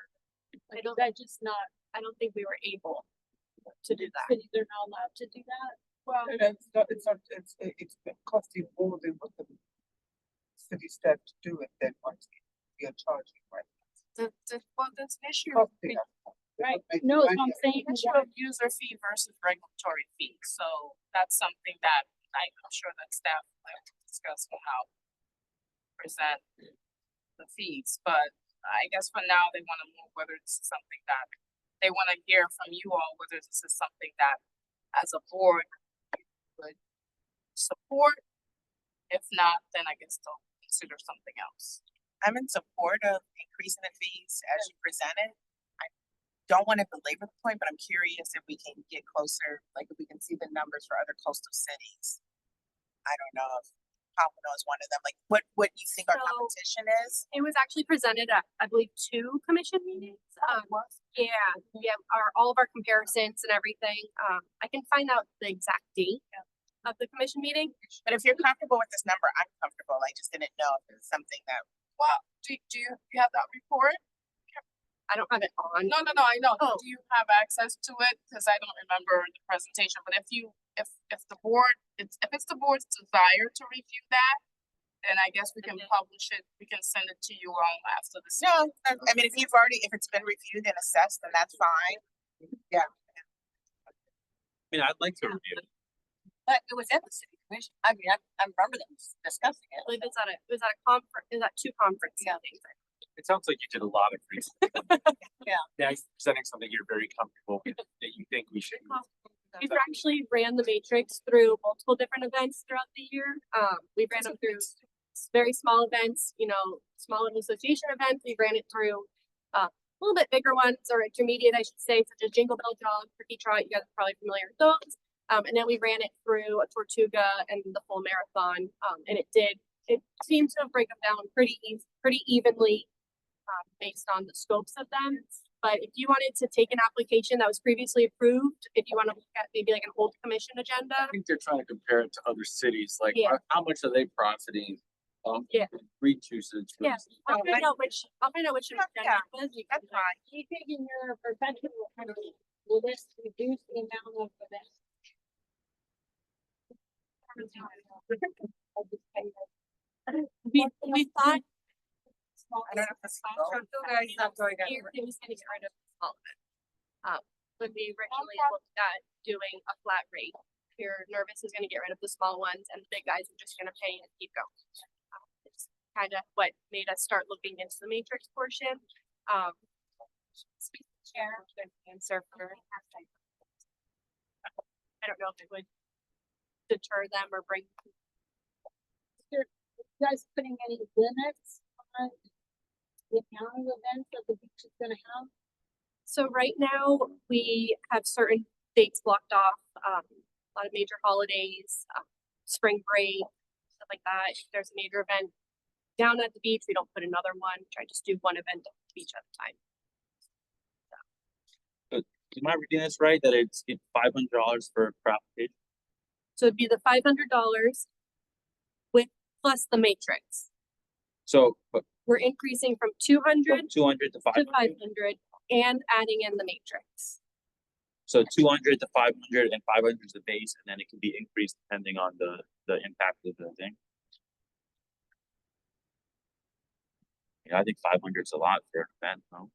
Like, is that just not, I don't think we were able to do that. cities are not allowed to do that? Well, It's costing more than what the city staff to do it than what we are charging, right? well, that's an issue. Costing us. Right, no, so I'm saying, Issue of user fee versus regulatory fee, so that's something that I'm sure that staff will discuss on how present the fees, but I guess for now, they wanna move whether this is something that they wanna hear from you all, whether this is something that as a board you would support. If not, then I guess they'll consider something else. I'm in support of increasing the fees as you presented. I don't want to belabor the point, but I'm curious if we can get closer, like if we can see the numbers for other coastal cities. I don't know if Pompano is one of them. Like, what do you think our So- competition is? It was actually presented at, I believe, 2 commission meetings. Yeah, all of our comparisons and everything. I can find out the exact date of the commission meeting. But if you're comfortable with this number, I'm comfortable. I just didn't know if it's something that. Well, do you have that report? I don't have it on. No, I know. Oh. Do you have access to it? Cause I don't remember the presentation, but if the board, if it's the board's desire to review that, then I guess we can publish it, we can send it to you all after the. No, I mean, if it's been reviewed and assessed, then that's fine. Yeah. I mean, I'd like to review. But it was at the city commission. I mean, I remember them discussing I it. believe it was at a conference, it was at 2 conference meetings. It sounds like you did a lot of research. Yeah. Now you're presenting something you're very comfortable with, that you think we should. We've actually ran the matrix through multiple different events throughout the year. We ran them through very small events, small association events. We ran it through a little bit bigger ones or intermediate, I should say, such as Jingle Bell Jog, Turkey Trot. You guys are probably familiar with those. And then we ran it through a Tortuga and the full marathon. And it seemed to break them down pretty evenly based on the scopes of them. But if you wanted to take an application that was previously approved, if you want to look at maybe like an old commission agenda, I think they're trying to compare it to other cities, like Yeah. how much are they profiting? Yeah. Read usage. yeah, I'll find out which agenda Yeah. it was. You That's can- fine. you think in your professional opinion, will this reduce the amount of events? We thought I don't know if this. Tortuga is not going anywhere. It was gonna get rid of the small event. When we originally looked at doing a flat rate, you're nervous is gonna get rid of the small ones and the big guys are just gonna pay and keep going. It's kind of what made us start looking into the matrix portion. Speak to the chair, good answer for. I don't know if it would deter them or bring. You guys putting any limits on the amount of events that the beach is gonna have? So right now, we have certain dates blocked off, a lot of major holidays, spring break, stuff like that. If there's a major event down at the beach, we don't put another one, try to just do one event at the beach at a time. Am I reading this right? That it's $500 for application? So it'd be the $500 with plus the matrix. So, but We're increasing from 200 from 200 to to 500. 500 and adding in the matrix. So 200 to 500 and 500 is the base, and then it can be increased depending on the impact of the thing. Yeah, I think 500 is a lot for an event, no?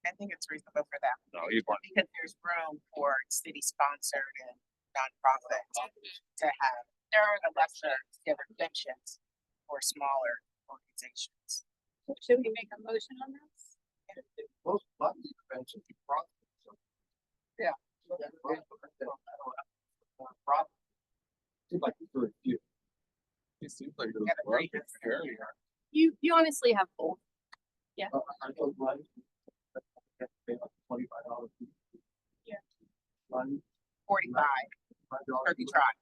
I think it's reasonable for that. No, you'd want, Because there's room for city sponsored and nonprofit to have a lesser redemptions for smaller organizations. Should we make a motion on this? Most of these events would be profit. So. Yeah. Profit. Seems like it's very few. It seems like Yeah, the rate is fairly. You honestly have both. Aren't those ones that have to pay like $25 fee? Yeah. One, 45 $5 turkey trot.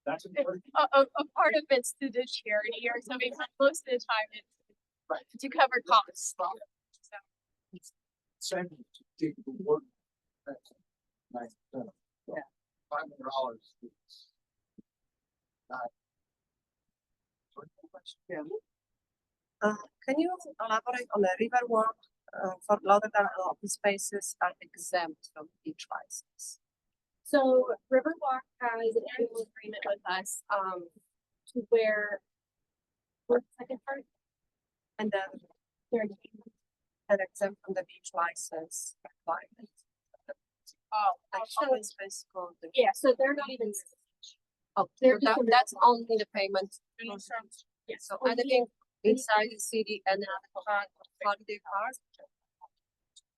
That's important. A part of it's to the charity or something, but most of the time it's Right. to cover costs. So, Send to people who work. That's nice. Yeah. $500 is not. Can you elaborate on the Riverwalk? For Lauderdale and open spaces are exempt from beach license. So Riverwalk has an annual agreement with us, to where, what's the second part? And then They're they're exempt from the beach license requirement. Oh, Like so- open space code. yeah, so they're not even. Oh, they're so just that, a- that's only the payment. no service. Yes. So anything inside the city and then holiday park,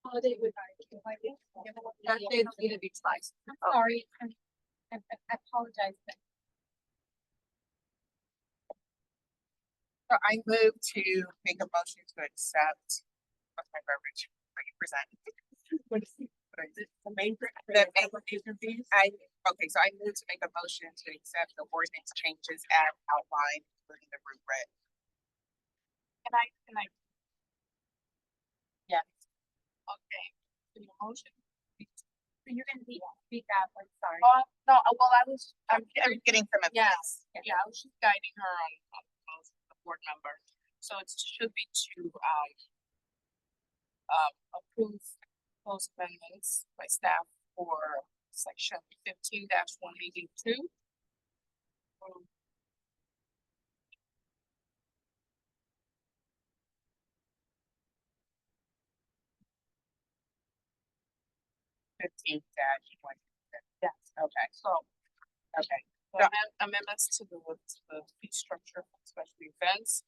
Holiday would. that they don't need a beach license. I'm Oh. sorry, I apologize, but So I move to make a motion to accept, what's my verbiage, what you present? what is the main. The application fees? Okay, so I move to make a motion to accept the ordinance changes as outlined, including the rubric. Can I? Yes. Okay, the motion. You're gonna speak up, I'm sorry. No, well, I'm I'm getting some. yes, yeah, I was just guiding her on the board member. So it should be to, approve those amendments by staff for section 15-182. $15-1. Yes. Okay, okay. So amendments to the fee structure for special events,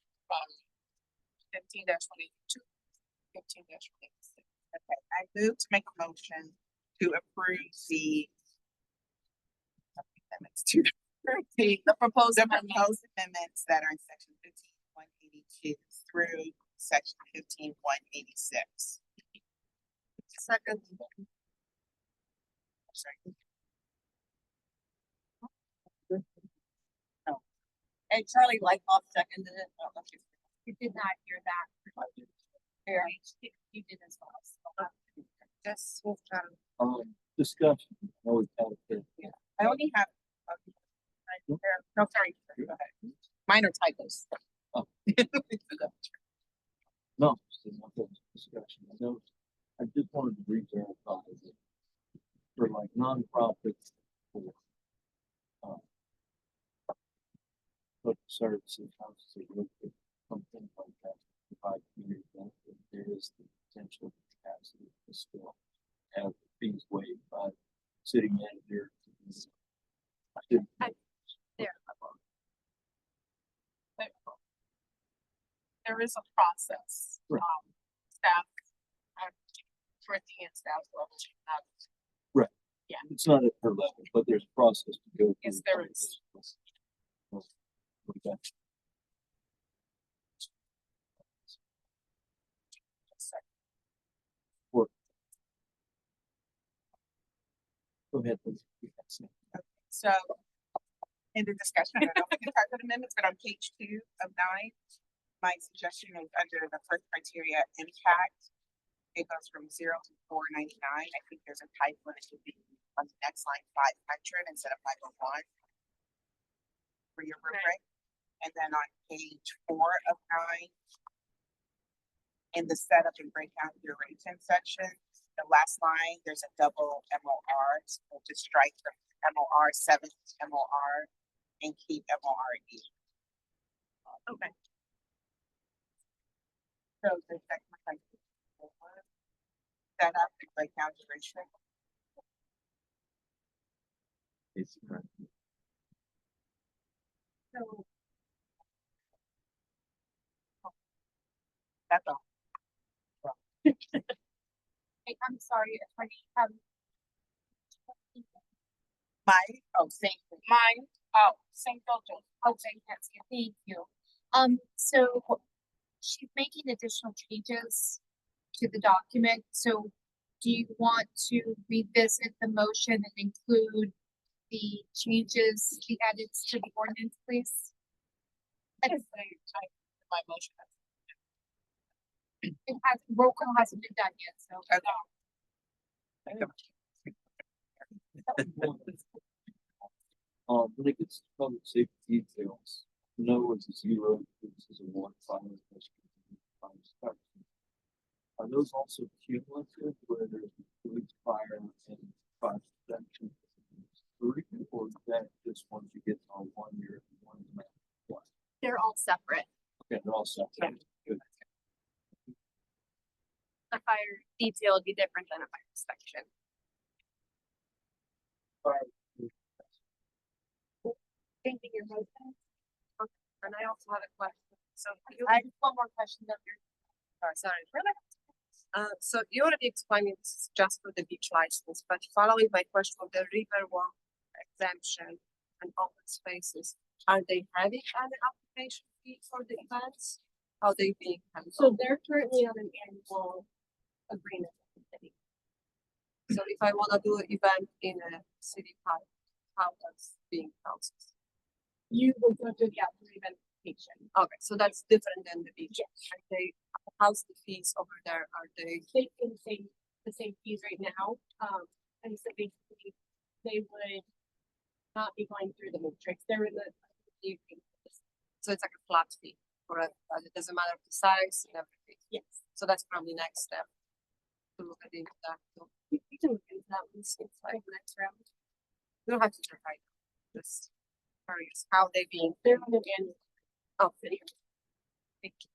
15-22, 15-26. Okay, I move to make a motion to approve the amendments to The proposed the amendment. proposed amendments that are in section 15-182 through section 15-186. Second. Sorry. And Charlie Lightfoot seconded it. Oh, okay. You did not hear that. You did as well. So, Yes, move on. Discussion. Always have it. I only have. No, sorry. Go ahead. Minor typos. Oh. No, it's not that discussion. I know, I just wanted to re-verify that for like nonprofits for public services, houses, something like that, provide community benefit, there is the potential capacity to still have fees waived by city manager. there. There is a process. Right. Staff, for the and staff level, not Right. Yeah. It's not at her level, but there's a process to go through. Yes, there is. Okay. Work. Go ahead, please. So in the discussion, I don't know if we can talk about amendments, but on page 2 of 9, my suggestion is under the first criteria, impact. It goes from 0 to 499. I think there's a typo and it should be on the next line 500 instead of 501 for your rubric. And then on page 4 of 9, in the setup and breakdown duration section, the last line, there's a double MOR, so just strike from MOR 7 to MOR and keep MORE. Okay. So the second one, set up and breakdown duration. So That's all. I'm sorry, attorney, Same. Mine, same filter. okay, yes, thank you. So she's making additional changes to the document, so do you want to revisit the motion and include the changes, the edits to the ordinance, please? My motion. It has, roll call hasn't been done yet, so. When it gets to public safety details, no is a 0, this is a 1, 5 is a 5. Are those also cumulative where there's police, fire, and fire protection? 3, or is that just once you get on 1 year, one? They're all separate. Okay, they're all separate. Good. fire detail would be different than a fire inspection. Changing your motion. And I also have a question. So you, I have one more question that you're. sorry. So you already explained it, this is just for the beach license, but following my question of the Riverwalk exemption and open spaces, are they having any application fee for the events? How they being handled? So they're currently on an annual agreement with the city. So if I wanna do an event in a city park, how that's being processed? You will go to the event application. Okay, so that's different than the beach. Yes. Are they, how's the fees over there? Are they? They pay the same fees right now. And so basically they would not be going through the matrix. They're in the. So it's like a flat fee for it, it doesn't matter the size and everything. Yes. So that's probably next step. To look at into that. So We can look into that one. It's like the next round. you don't have to provide. Just curious how they being. They're on an annual. Oh, video. Thank you.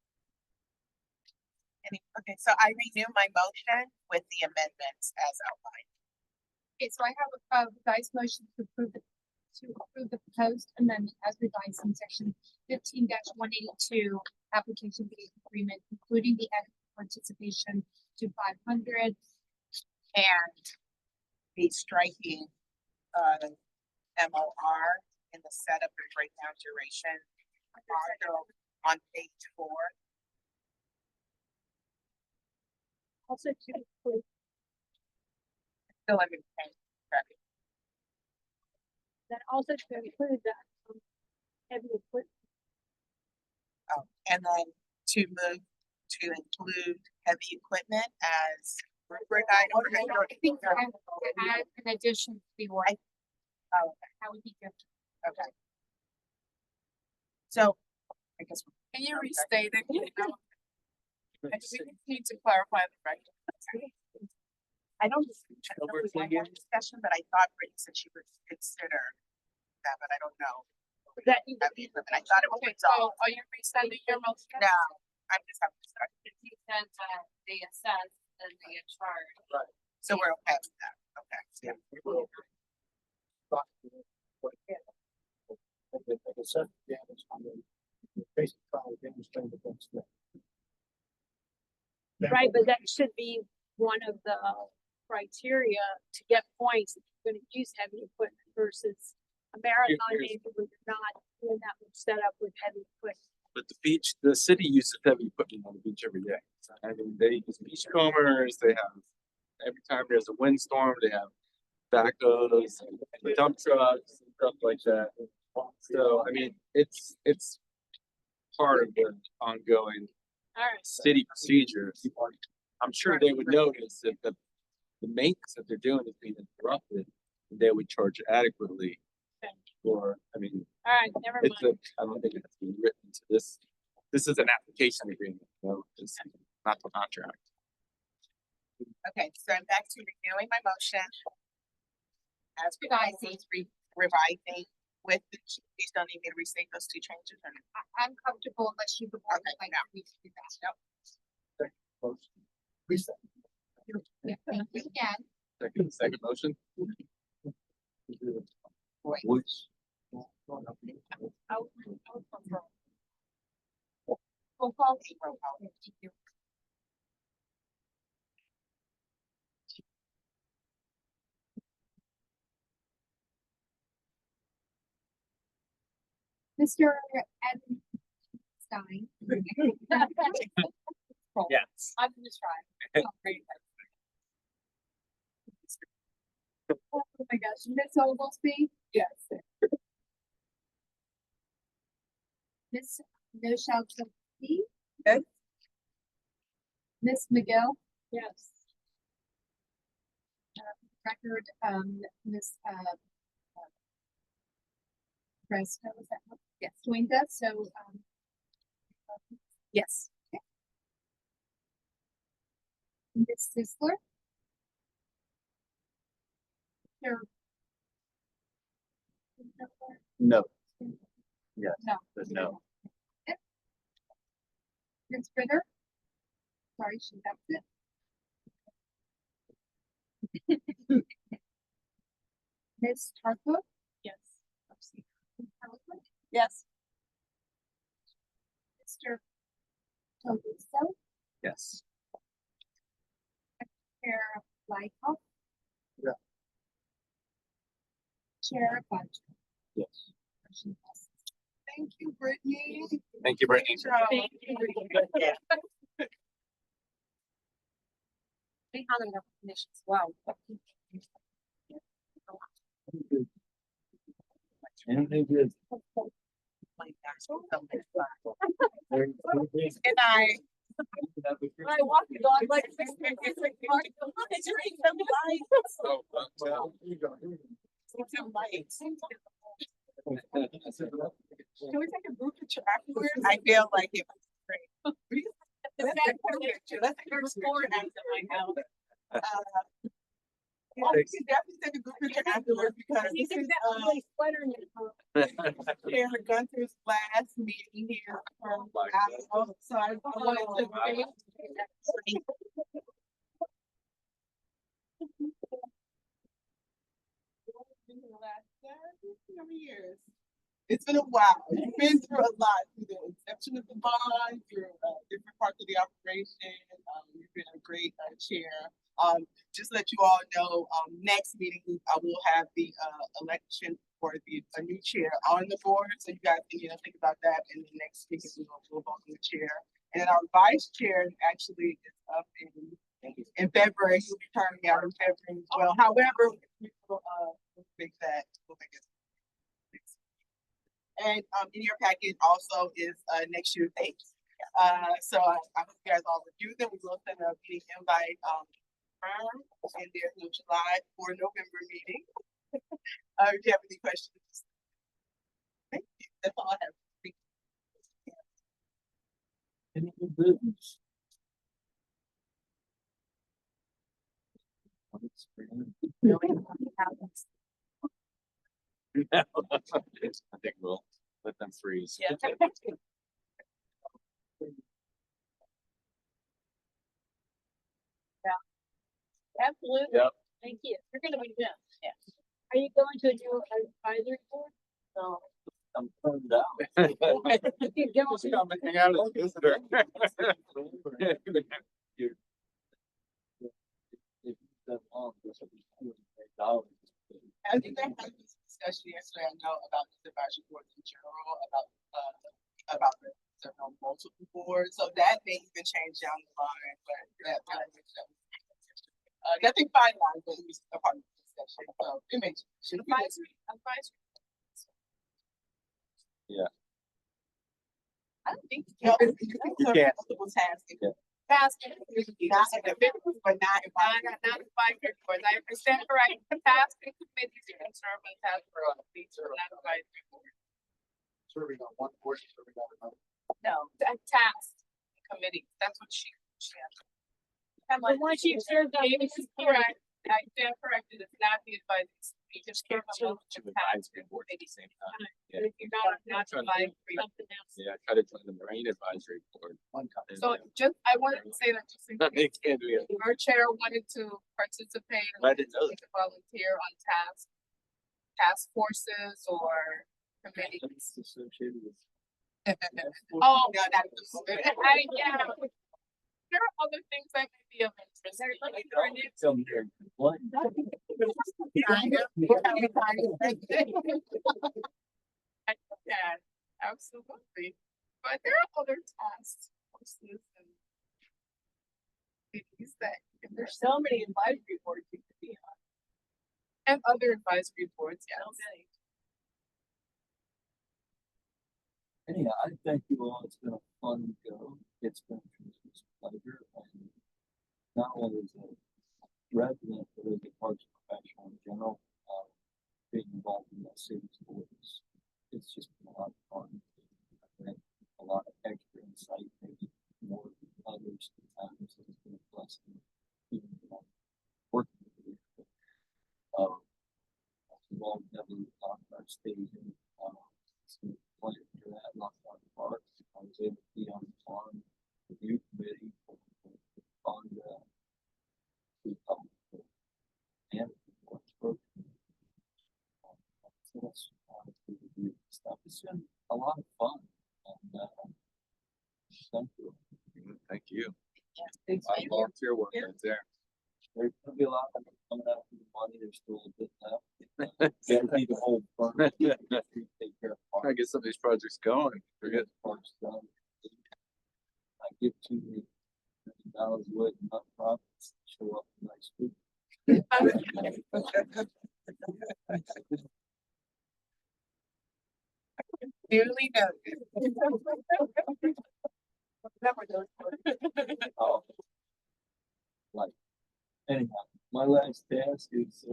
Okay, so I renew my motion with the amendments as outlined. Okay, so I have a revised motion to approve the proposed amendment as revised in section 15-182 application fee agreement, including the added participation to 500. And be striking, MOR in the setup and breakdown duration. On page 4. Also to include Still everything. that also to include that heavy equipment. Oh, and then to move to include heavy equipment as rubric item. I think to add an addition to the word. Oh, That would be good. okay. So, I guess. Can you restate it? I just need to clarify the right. I don't. I don't know if we had a discussion, but I thought Brittany said she would consider that, but I don't know. That Heavy equipment, I thought it was Okay, so resolved. are you resending your motion? No, I'm just having to start. You said that they assess and they charge. So we're okay with that. Okay. Yeah. Like I said, yeah, it's on the basic trial demonstrating the best. Right, but that should be one of the criteria to get points if you're gonna use heavy equipment versus a marathon Here's- maybe where you're not doing that much setup with heavy equipment. But the city uses heavy equipment on the beach every day. I mean, they use beach combers, they have, every time there's a windstorm, they have backhoes, and dump trucks, and stuff like that. So, I mean, it's part of the ongoing Alright, city procedures. I'm sure they would notice if the maintenance that they're doing is being interrupted, they would charge adequately Okay. for, I mean, alright, never it's mind. I don't think it has to be written to this. This is an application agreement, it's not the contract. Okay, so I'm back to renewing my motion. As revising, revising with the, please don't need me to restate those two changes or not? I'm comfortable unless you would Okay, like no. me to do that. Reset. Yeah, thank you again. Second motion? Woods. Roll call. Roll call. Thank you. Mr. Edenstein. Yes. I'm gonna try. Oh my gosh, Miss Oglesby? Yes. Miss Noshel Kelsey? Yes. Miss McGill? Yes. Record, Miss, Fresco, is that what? Yes. Joined us, so, Yes. Miss Sisler? Sure. No. Yes. No. But no. Miss Ritter? Sorry, she left it. Ms. Harper, Yes. Yes. Mr. Tomuso, Yes. Chair Lightfoot. Yeah. Chair Bunch. Yes. Thank you, Brittany. Thank you, Brittany. Thank you. We had enough recognitions. Wow. Anything good? Good night. I walk the dog like this. It's like, it's really some lights. Some lights. Can we take a group picture afterwards? I feel like it was great. Let's take a group picture. Let's take a group picture after my house. Yeah, we can definitely take a group picture afterwards because You this can is, definitely sweater in it. Chair Gunter's last meeting here from Apple, so I wanted to. Years. It's been a while. You've been through a lot through the inception of the bond, through different parts of the operation. You've been a great chair. Just to let you all know, next meeting I will have the election for a new chair on the board. So you guys can think about that in the next meeting. We'll vote on the chair, and then our vice chair actually is up in February. He'll be turning out in February as well. However, we'll make that. We'll make it. And in your packet also is next year's dates. So I hope you guys all review them. We will send a meeting invite and there's no July or November meeting. If you have any questions, thank you. That's all I have. Any new business? I think we'll let them freeze. Yeah. Absolutely. Yep. Thank you. You're gonna be good. Yeah. Are you going to a new advisory board? So. I'm turned out. You don't. Come and hang out as a visitor. If that's on, this will be $200. I think they had this discussion yesterday, I know, about the advisory boards in general, about the several multiple boards, so that may even change down the line, but nothing finalized, but it was a part of the discussion, so it may change. Advisory. Yeah. I don't think. No, you can't. multiple tasks. Yeah. Task. Not individuals, but not advisory. Not advisory boards. I understand correct. Task and committees you can serve on task for these are not advisory boards. Serving on one board, serving on another. No, task committee. That's what she has. I'm like, once you served on Amy this is correct. I stand corrected. It's not the advisory. We just can't Two have advisory boards at the same time. Yeah. If you're not advisory, something else. Yeah, I try to join the Marine Advisory Board. So just, I wanted to say that just in case They can't do it. our chair wanted to participate. I didn't know that. to volunteer on task forces or committees. It's associated with. Oh, No, not the board. yeah. There are other things that may be of interest. Come here and complain. Yeah, absolutely. But there are other task forces and committees that, and there's so many advisory boards you could be on. And other advisory boards, yes. Anyhow, I thank you all. It's been a fun go. It's been a tremendous pleasure. And not only as a resident, but as a parks professional in general, being involved in that city's boards, it's just been a lot of fun. I've had a lot of extra insight, maybe more than others sometimes. So it's been a blessing, even working with you. We've all never talked about stadium. It's been a pleasure for that. Lots of parks. I was able to be on the farm, review committee, on the it's been a lot of fun. And, thank you. Thank you. Thanks A lot of volunteer work right there. There's gonna be a lot of them coming out for the money, there's still a bit left. Can't be the whole firm. Take care of I parks. get some of these projects going. Forget. Parks done. I give $2 million worth of nonprofits, show up in nice food. Duly noted. Never done. Oh. Like, anyhow, my last task is,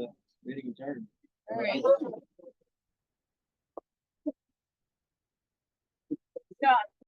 meeting adjourned. All right. Done.